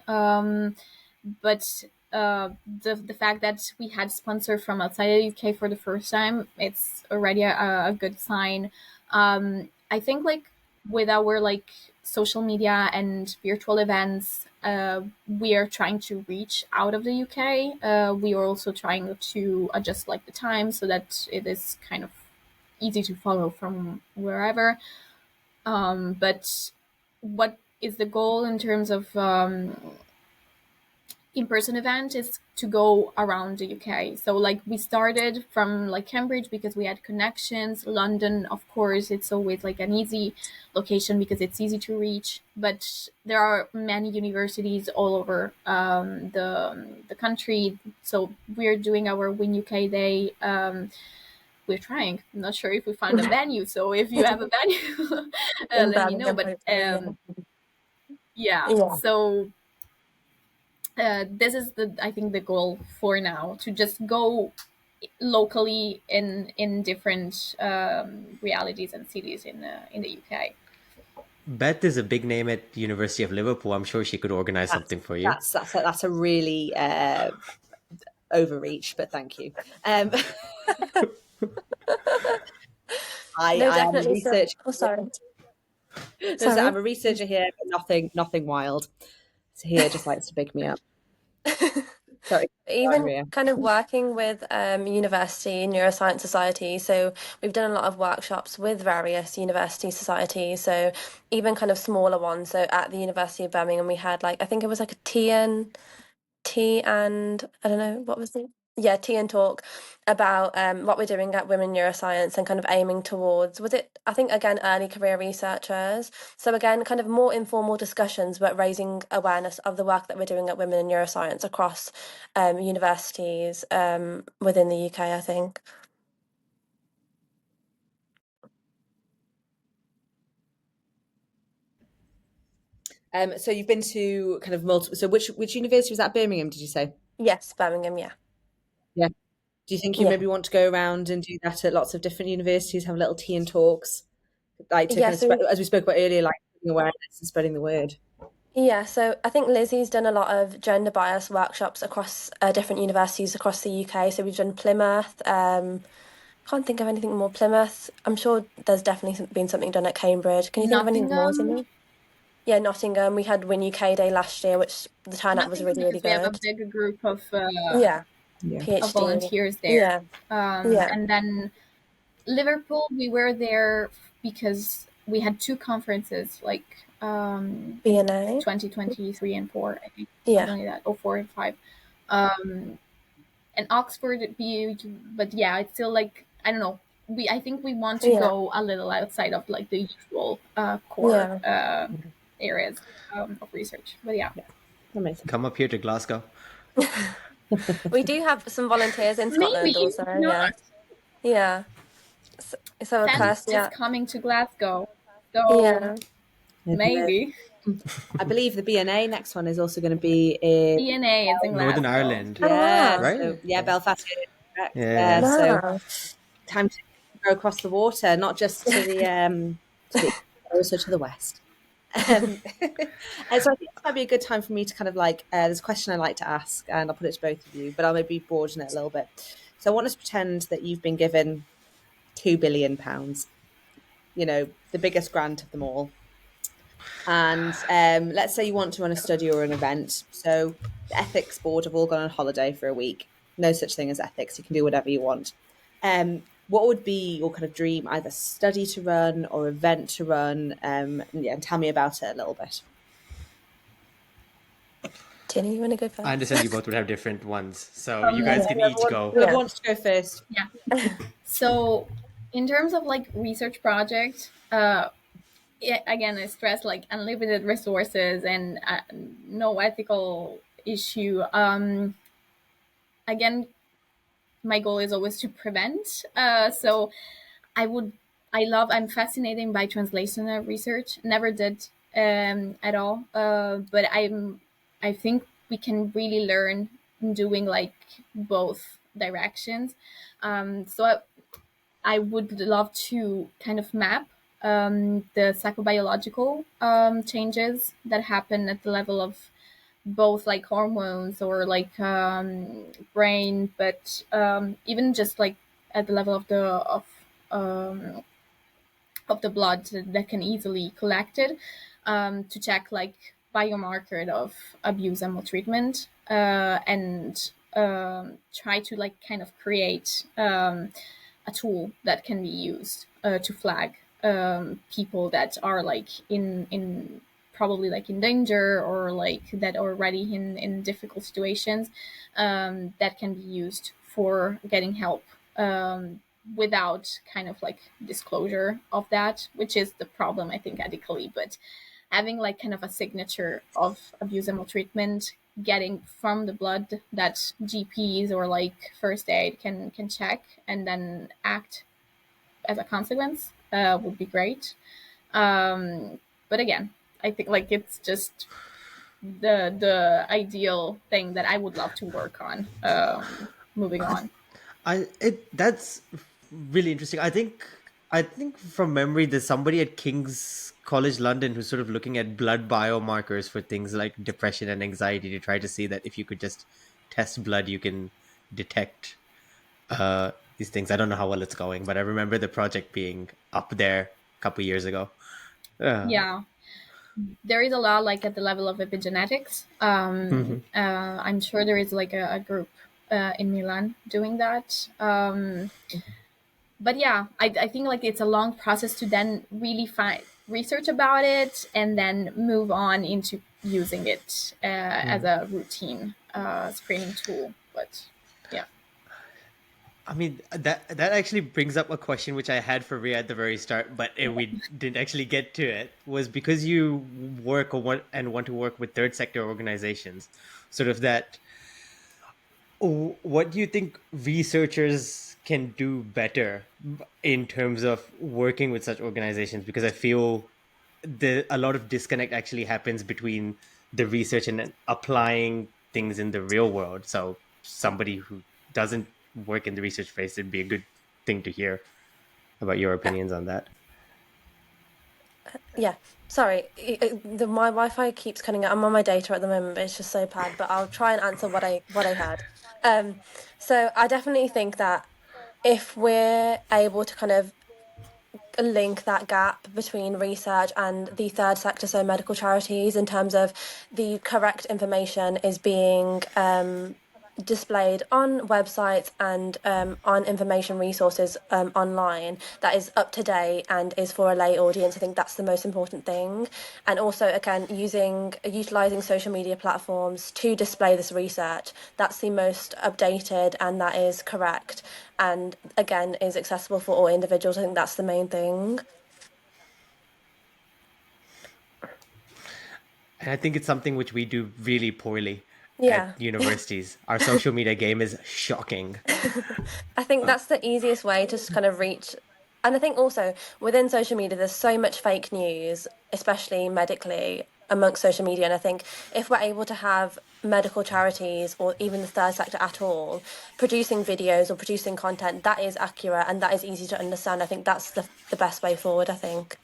S2: But the fact that we had sponsor from outside the UK for the first time, it's already a good sign. I think like with our like social media and virtual events, we are trying to reach out of the UK. We are also trying to adjust like the time so that it is kind of easy to follow from wherever. But what is the goal in terms of in-person event is to go around the UK. So like we started from like Cambridge because we had connections. London, of course, it's always like an easy location because it's easy to reach. But there are many universities all over the country. So we're doing our Win UK Day. We're trying. I'm not sure if we found a venue. So if you have a venue,
S3: In
S2: let me know.
S3: Birmingham,
S2: But
S3: hopefully,
S2: yeah,
S3: yeah.
S2: so this is the I think the goal for now, to just go locally in different realities and cities in the UK.
S4: Beth is a big name at the University of Liverpool. I'm sure she could organize something for you.
S1: That's a really overreach, but thank you.
S3: No,
S1: I am a
S3: definitely. So,
S1: researcher.
S3: oh, sorry.
S1: So
S3: Sorry.
S1: I'm a researcher here, but nothing wild. So here just likes to big me up. Sorry,
S3: Even
S1: Riya.
S3: kind of working with university neuroscience society, so we've done a lot of workshops with various university societies, so even kind of smaller ones. So at the University of Birmingham we had like, I think it was like a tea and I don't know what was it. Yeah, tea and talk about what we're doing at Women in Neuroscience and kind of aiming towards, was it, I think, again, early career researchers. So again, kind of more informal discussions, but raising awareness of the work that we're doing at Women in Neuroscience across universities within the UK, I think.
S1: So you've been to kind of multiple. So which university was that? Birmingham, did you say?
S3: Yes, Birmingham, yeah.
S1: Yeah. Do you think you
S3: Yeah.
S1: maybe want to go around and do that at lots of different universities, have little tea and talks, like to
S3: Yeah,
S1: kind of
S3: so
S1: spread, as we spoke about earlier, like spreading awareness and spreading the word?
S3: yeah, so I think Lizzie's done a lot of gender bias workshops across different universities across the UK. So we've done Plymouth. Can't think of anything more. Plymouth. I'm sure there's definitely been something done at Cambridge. Can you think of anything more,
S2: Nottingham,
S3: Ginny? Yeah, Nottingham. We had Win UK Day last year, which the turnout was
S2: Nottingham
S3: really, really
S2: because we have a
S3: good.
S2: big group
S3: Yeah,
S1: Yeah.
S2: of
S3: PhD.
S2: volunteers there.
S3: Yeah, yeah.
S2: And then Liverpool, we were there because we had two conferences, like in
S3: BNA.
S2: 2023 and 4, I think,
S3: Yeah,
S2: something like that, or 4 and 5. And Oxford, but yeah, it's still like, I don't know. I think we want to
S3: yeah,
S2: go a little outside of like the usual core
S3: yeah.
S2: areas of research. But yeah,
S1: Yeah. That makes sense.
S4: Come up here to Glasgow.
S3: We do have some volunteers in
S2: maybe
S3: Scotland also. Yeah,
S2: not.
S3: yeah. So
S2: Fence
S3: Kirsty,
S2: is
S3: yeah,
S2: coming to Glasgow, so
S3: yeah,
S2: maybe
S1: I believe the BNA next one is also going to be in.
S2: DNA is in
S4: Northern
S2: Glasgow.
S4: Ireland,
S3: oh
S1: Yeah,
S3: wow,
S4: right?
S1: so yeah, Belfast. Correct. Yeah,
S4: Yeah.
S1: so
S3: wow,
S1: time to go across the water, not just to the east, but also to the west. And so I think this might be a good time for me to kind of like there's a question I like to ask, and I'll put it to both of you, but I'll maybe broaden it a little bit. So I want us to pretend that you've been given £2 billion, the biggest grant of them all. And let's say you want to run a study or an event. So the ethics board have all gone on holiday for a week. No such thing as ethics. You can do whatever you want. What would be your kind of dream, either study to run or event to run? And tell me about it a little bit.
S3: Jenny, you want to go
S4: I
S3: first?
S4: understand you both would have different ones, so you
S2: Yeah,
S4: guys can each go.
S1: Whoever
S3: Yeah,
S1: wants to go first.
S2: yeah. So in terms of like research project, yeah, again, I stress like unlimited resources and no ethical issue. Again, my goal is always to prevent. So I would, I'm fascinated by translational research. Never did at all, but I think we can really learn in doing like both directions. So I would love to kind of map the psychobiological changes that happen at the level of both like hormones or like brain, but even just like at the level um, of the blood that can easily collected to check like biomarker of abuse and maltreatment and try to like kind of create a tool that can be used to flag people that are like in probably like in danger or like that are already in difficult situations that can be used for getting help without kind of like disclosure of that, which is the problem I think ethically. But having like kind of a signature of abuse and maltreatment getting from the blood that GPs or like first aid can check and then act as a consequence would be great. But again, I think like it's just the ideal thing that I would love to work on. Moving on.
S4: That's really interesting. I think from memory, there's somebody at King's College London who's sort of looking at blood biomarkers for things like depression and anxiety to try to see that if you could just test blood, you can detect these things. I don't know how well it's going, but I remember the project being up there a couple years ago. Uh,
S2: Yeah, there is a lot like at the level of epigenetics.
S4: mhm.
S2: I'm sure there is like a group in Milan doing that. But yeah, I think like it's a long process to then really find research about it and then move on into using it as a routine screening tool. But yeah.
S4: I mean that actually brings up a question which I had for Ria at the very start, but we didn't actually get to it. Was because you work or want to work with third sector organizations, sort of that. What do you think researchers can do better in terms of working with such organizations? Because I feel a lot of disconnect actually happens between the research and then applying things in the real world. So somebody who doesn't work in the research phase, it'd be a good thing to hear about your opinions on that.
S3: Yeah, sorry. My Wi-Fi keeps cutting out. I'm on my data at the moment, but it's just so bad. But I'll try and answer what I heard. Um, so I definitely think that if we're able to kind of link that gap between research and the third sector, so medical charities, in terms of the correct information is being displayed on websites and on information resources online that is up to date and is for a lay audience. I think that's the most important thing. And also, again, utilizing social media platforms to display this research, that's the most updated and that is correct and again is accessible for all individuals. I think that's the main thing.
S4: And I think it's something which we do really poorly at
S3: Yeah.
S4: universities. Our social media game is shocking.
S3: I think that's the easiest way to kind of reach. And I think also within social media, there's so much fake news, especially medically, amongst social media. And I think if we're able to have medical charities or even the third sector at all producing videos or producing content that is accurate and that is easy to understand, I think that's the best way forward, I think.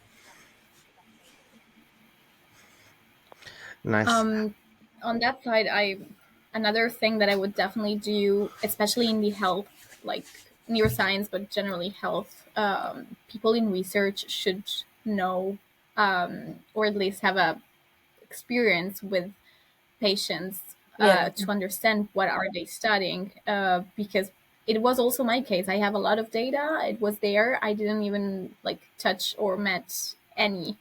S4: Nice.
S2: On that side, I another thing that I would definitely do, especially in the health, like neuroscience, but generally health, people in research should know, or at least have a experience with patients
S3: Yeah.
S2: to understand what are they studying, because it was also my case. I have a lot of data. It was there. I didn't even like touch or met any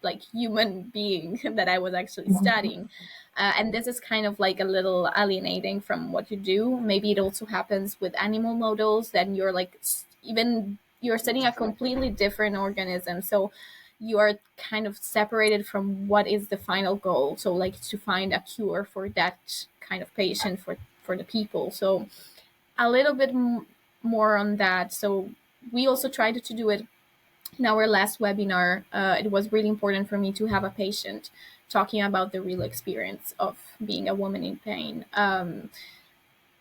S2: like human being that I was actually studying. And this is kind of like a little alienating from what you do. Maybe it also happens with animal models. Then you're like, even you're studying a completely different organism. So you are kind of separated from what is the final goal. So like to find a cure for that kind of patient for the people. So a little bit more on that. So we also tried to do it in our last webinar. It was really important for me to have a patient talking about the real experience of being a woman in pain.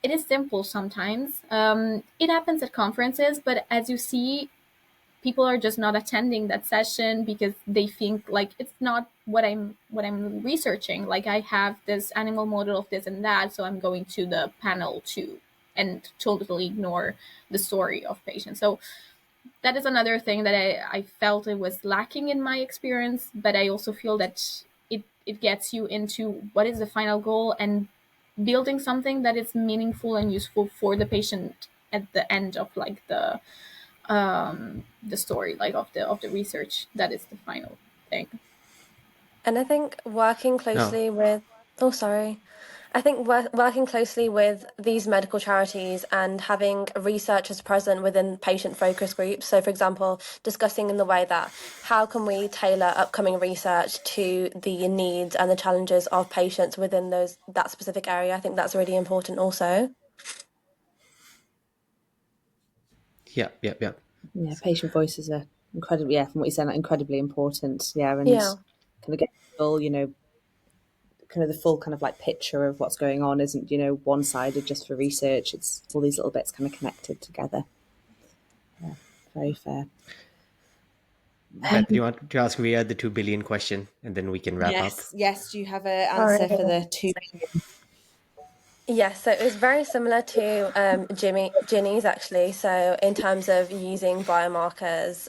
S2: It is simple sometimes. It happens at conferences, but as you see, people are just not attending that session because they think like it's not what I'm researching. Like I have this animal model of this and that, so I'm going to the panel too, and totally ignore the story of patients. So that is another thing that I felt it was lacking in my experience, but I also feel that it gets you into what is the final goal and building something that is meaningful and useful for the patient at the end of like the story, like of the research. That is the final thing.
S3: And I think working
S4: No.
S3: closely with, oh, sorry. I think working closely with these medical charities and having researchers present within patient focus groups. So, for example, discussing in the way that how can we tailor upcoming research to the needs and the challenges of patients within that specific area. I think that's really important also.
S4: Yeah, yeah, yeah.
S1: Yeah, patient voices are incredibly, yeah, from what you said, incredibly important. Yeah, and
S3: Yeah.
S1: kind of get full, kind of the full kind of like picture of what's going on isn't, one sided just for research. It's all these little bits kind of connected together. Yeah, very fair.
S4: Beth, do you want to ask Ria the 2 billion question, and then we can wrap up?
S1: Yes. Do you have an
S3: All
S1: answer for
S3: right.
S1: the two?
S3: Yes, so it was very similar to Ginny's actually. So in terms of using biomarkers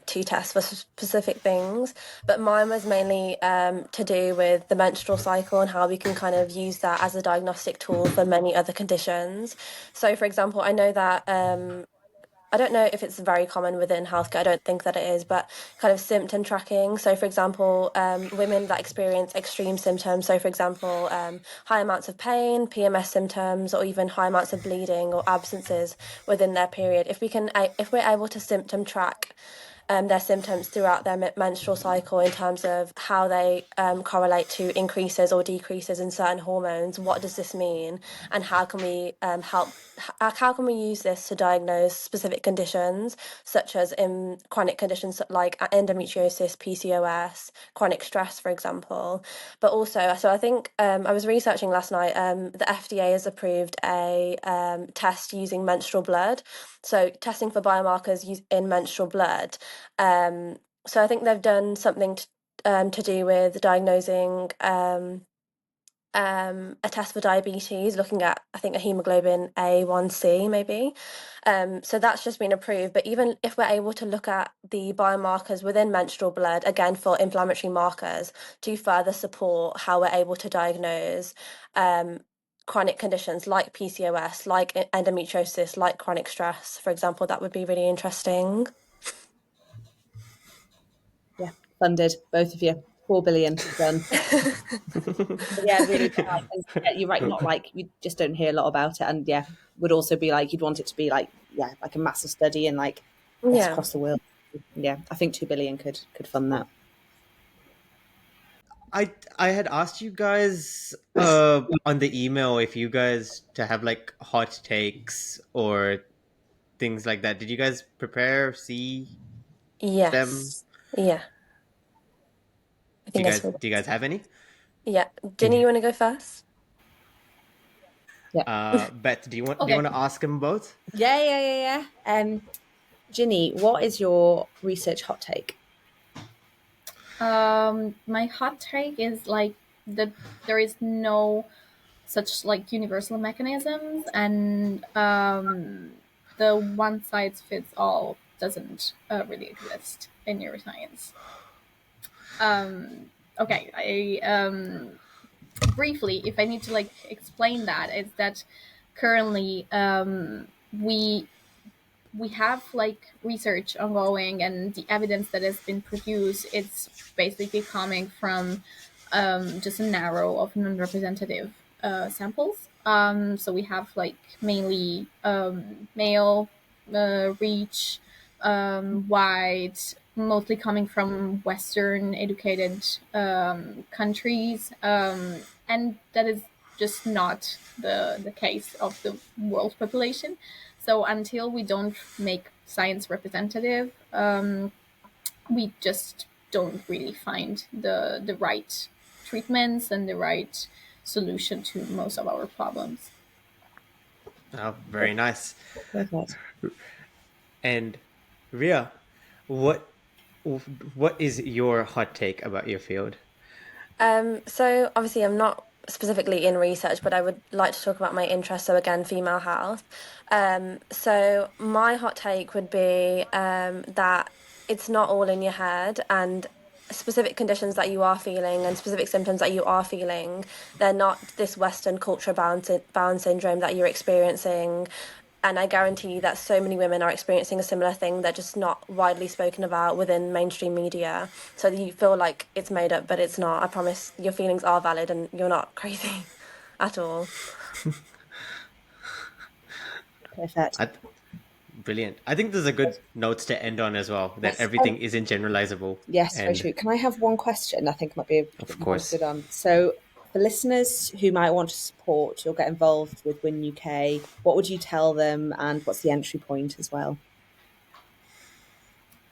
S3: to test for specific things, but mine was mainly to do with the menstrual cycle and how we can kind of use that as a diagnostic tool for many other conditions. So, for example, I know that I don't know if it's very common within healthcare. I don't think that it is, but kind of symptom tracking. So, for example, women that experience extreme symptoms, so for example, high amounts of pain, PMS symptoms, or even high amounts of bleeding or absences within their period. If we're able to symptom track their symptoms throughout their menstrual cycle in terms of how they correlate to increases or decreases in certain hormones. What does this mean, and how can we help? How can we use this to diagnose specific conditions, such as in chronic conditions like endometriosis, PCOS, chronic stress, for example? But also, so I think I was researching last night. The FDA has approved a test using menstrual blood, so testing for biomarkers in menstrual blood. So I think they've done something to do with diagnosing a test for diabetes, looking at, I think, a hemoglobin A1C maybe. So that's just been approved. But even if we're able to look at the biomarkers within menstrual blood, again, for inflammatory markers, to further support how we're able to diagnose chronic conditions like PCOS, like endometriosis, like chronic stress, for example, that would be really interesting.
S1: Yeah, funded, both of you. 4 billion done. Yeah, really. And yeah, you're right. Not like you just don't hear a lot about it, and yeah, would also be like you'd want it to be like like a massive study and like get
S3: Yeah.
S1: across the world. Yeah, I think 2 billion could fund that.
S4: I had asked you guys on the email if you guys to have like hot takes or things like that. Did you guys prepare, see them?
S3: Yes. Yeah. I
S4: Do
S3: can
S4: you
S3: guess
S4: guys
S3: what.
S4: do you guys have any?
S3: Yeah.
S4: Can
S3: Ginny,
S4: you
S3: you want to go first?
S1: Yeah,
S4: Beth, do you
S2: Okay.
S4: want to ask them both?
S1: yeah. Ginny, what is your research hot take?
S2: My hot take is like that there is no such like universal mechanisms, and the one size fits all doesn't really exist in neuroscience. Okay, I briefly, if I need to like explain that, is that currently we have like research ongoing, and the evidence that has been produced, it's basically coming from just a narrow of non-representative samples. So we have like mainly male, reach, white, mostly coming from Western educated countries, and that is just not the case of the world population. So until we don't make science representative, we just don't really find the right treatments and the right solution to most of our problems.
S4: Oh, very nice.
S1: Perfect.
S4: And Ria. what what is your hot take about your field?
S3: So obviously I'm not specifically in research, but I would like to talk about my interest. So again, female health. So my hot take would be that it's not all in your head, and specific conditions that you are feeling and specific symptoms that you are feeling, they're not this Western culture bound syndrome that you're experiencing. And I guarantee you that so many women are experiencing a similar thing. They're just not widely spoken about within mainstream media. So you feel like it's made up, but it's not. I promise your feelings are valid and you're not crazy at all.
S1: Perfect.
S4: Brilliant. I think those are good notes to end on as well, that
S1: Yes.
S4: everything isn't generalizable.
S1: Yes, very
S4: And
S1: true. Can I have one question? I think might be
S4: of
S1: might be
S4: course,
S1: good on. So, for listeners who might want to support or get involved with Win UK, what would you tell them, and what's the entry point as well?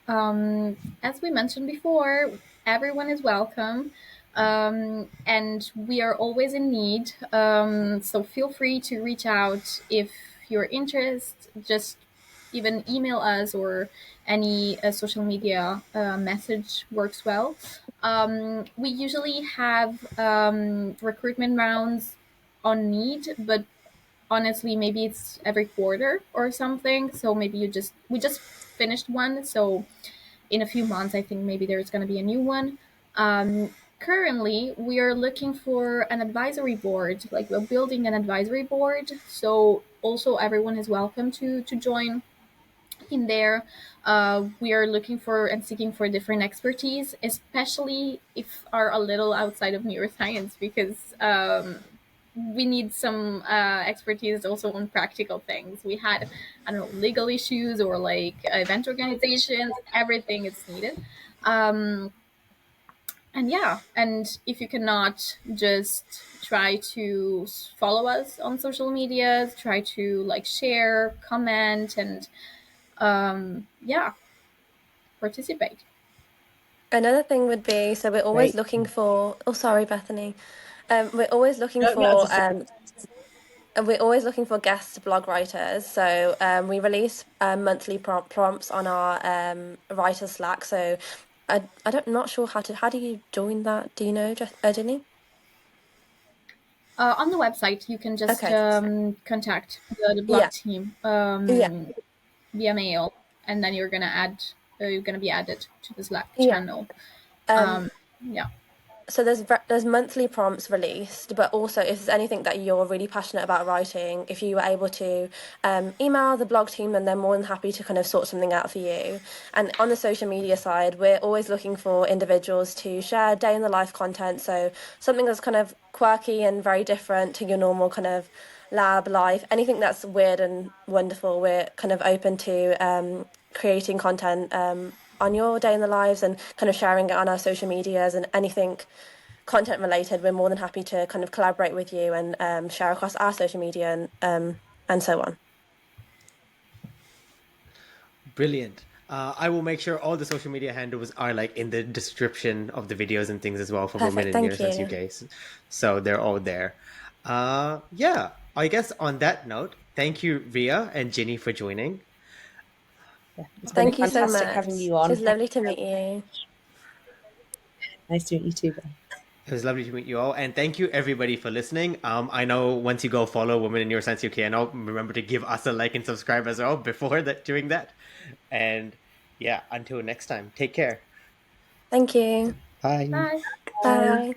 S2: As we mentioned before, everyone is welcome. And we are always in need. So feel free to reach out if you're interested. Just even email us, or any social media message works well. We usually have recruitment rounds on need, but honestly, maybe it's every quarter or something. So maybe we just finished one. So in a few months, I think maybe there's going to be a new one. Currently, we are looking for an advisory board. Like, we're building an advisory board, so also everyone is welcome to join in there. We are looking for and seeking for different expertise, especially if are a little outside of neuroscience, because we need some expertise also on practical things. We had, I don't know, legal issues or like event organizations, everything is needed. Um, and yeah, and if you cannot, just try to follow us on social media, try to like share, comment, and yeah, participate.
S3: Another thing would be, so we're always
S1: Great.
S3: looking for, oh, sorry, Bethany. We're always looking
S1: No, no,
S3: for
S1: just
S3: we're always looking for guest blog writers. So we release monthly prompts on our writer Slack. So I don't not sure how do you join that? Do you know, Jenny?
S2: On the website, you can just
S3: Okay.
S2: contact the
S3: Yeah.
S2: blog team
S3: Yeah.
S2: via mail, and then you're gonna be added to the Slack
S3: Yeah.
S2: channel.
S3: Um,
S2: Yeah.
S3: so there's monthly prompts released, but also if there's anything that you're really passionate about writing, if you were able to email the blog team, then they're more than happy to kind of sort something out for you. And on the social media side, we're always looking for individuals to share day in the life content. So something that's kind of quirky and very different to your normal kind of lab life. Anything that's weird and wonderful, we're kind of open to creating content on your day in the lives and kind of sharing it on our social medias, and anything content related, we're more than happy to kind of collaborate with you and share across our social media and so on.
S4: brilliant. I will make sure all the social media handles are like in the description of the videos and things as well for Women
S3: Perfect.
S4: in
S3: Thank
S4: Neuroscience
S3: you.
S4: UK. So they're all there. Yeah, I guess on that note, thank you, Ria and Ginny, for joining.
S1: yeah, it's been
S3: Thank you so
S1: fantastic
S3: much.
S1: having you
S3: It
S1: on.
S3: was lovely to meet you.
S1: Nice to meet you too. Ben.
S4: It was lovely to meet you all, and thank you everybody for listening. I know once you go follow Women in Neuroscience UK, and I'll remember to give us a like and subscribe as well before that, doing that. And yeah, until next time, take care.
S3: Thank you.
S4: Bye.
S2: Bye.
S3: Bye.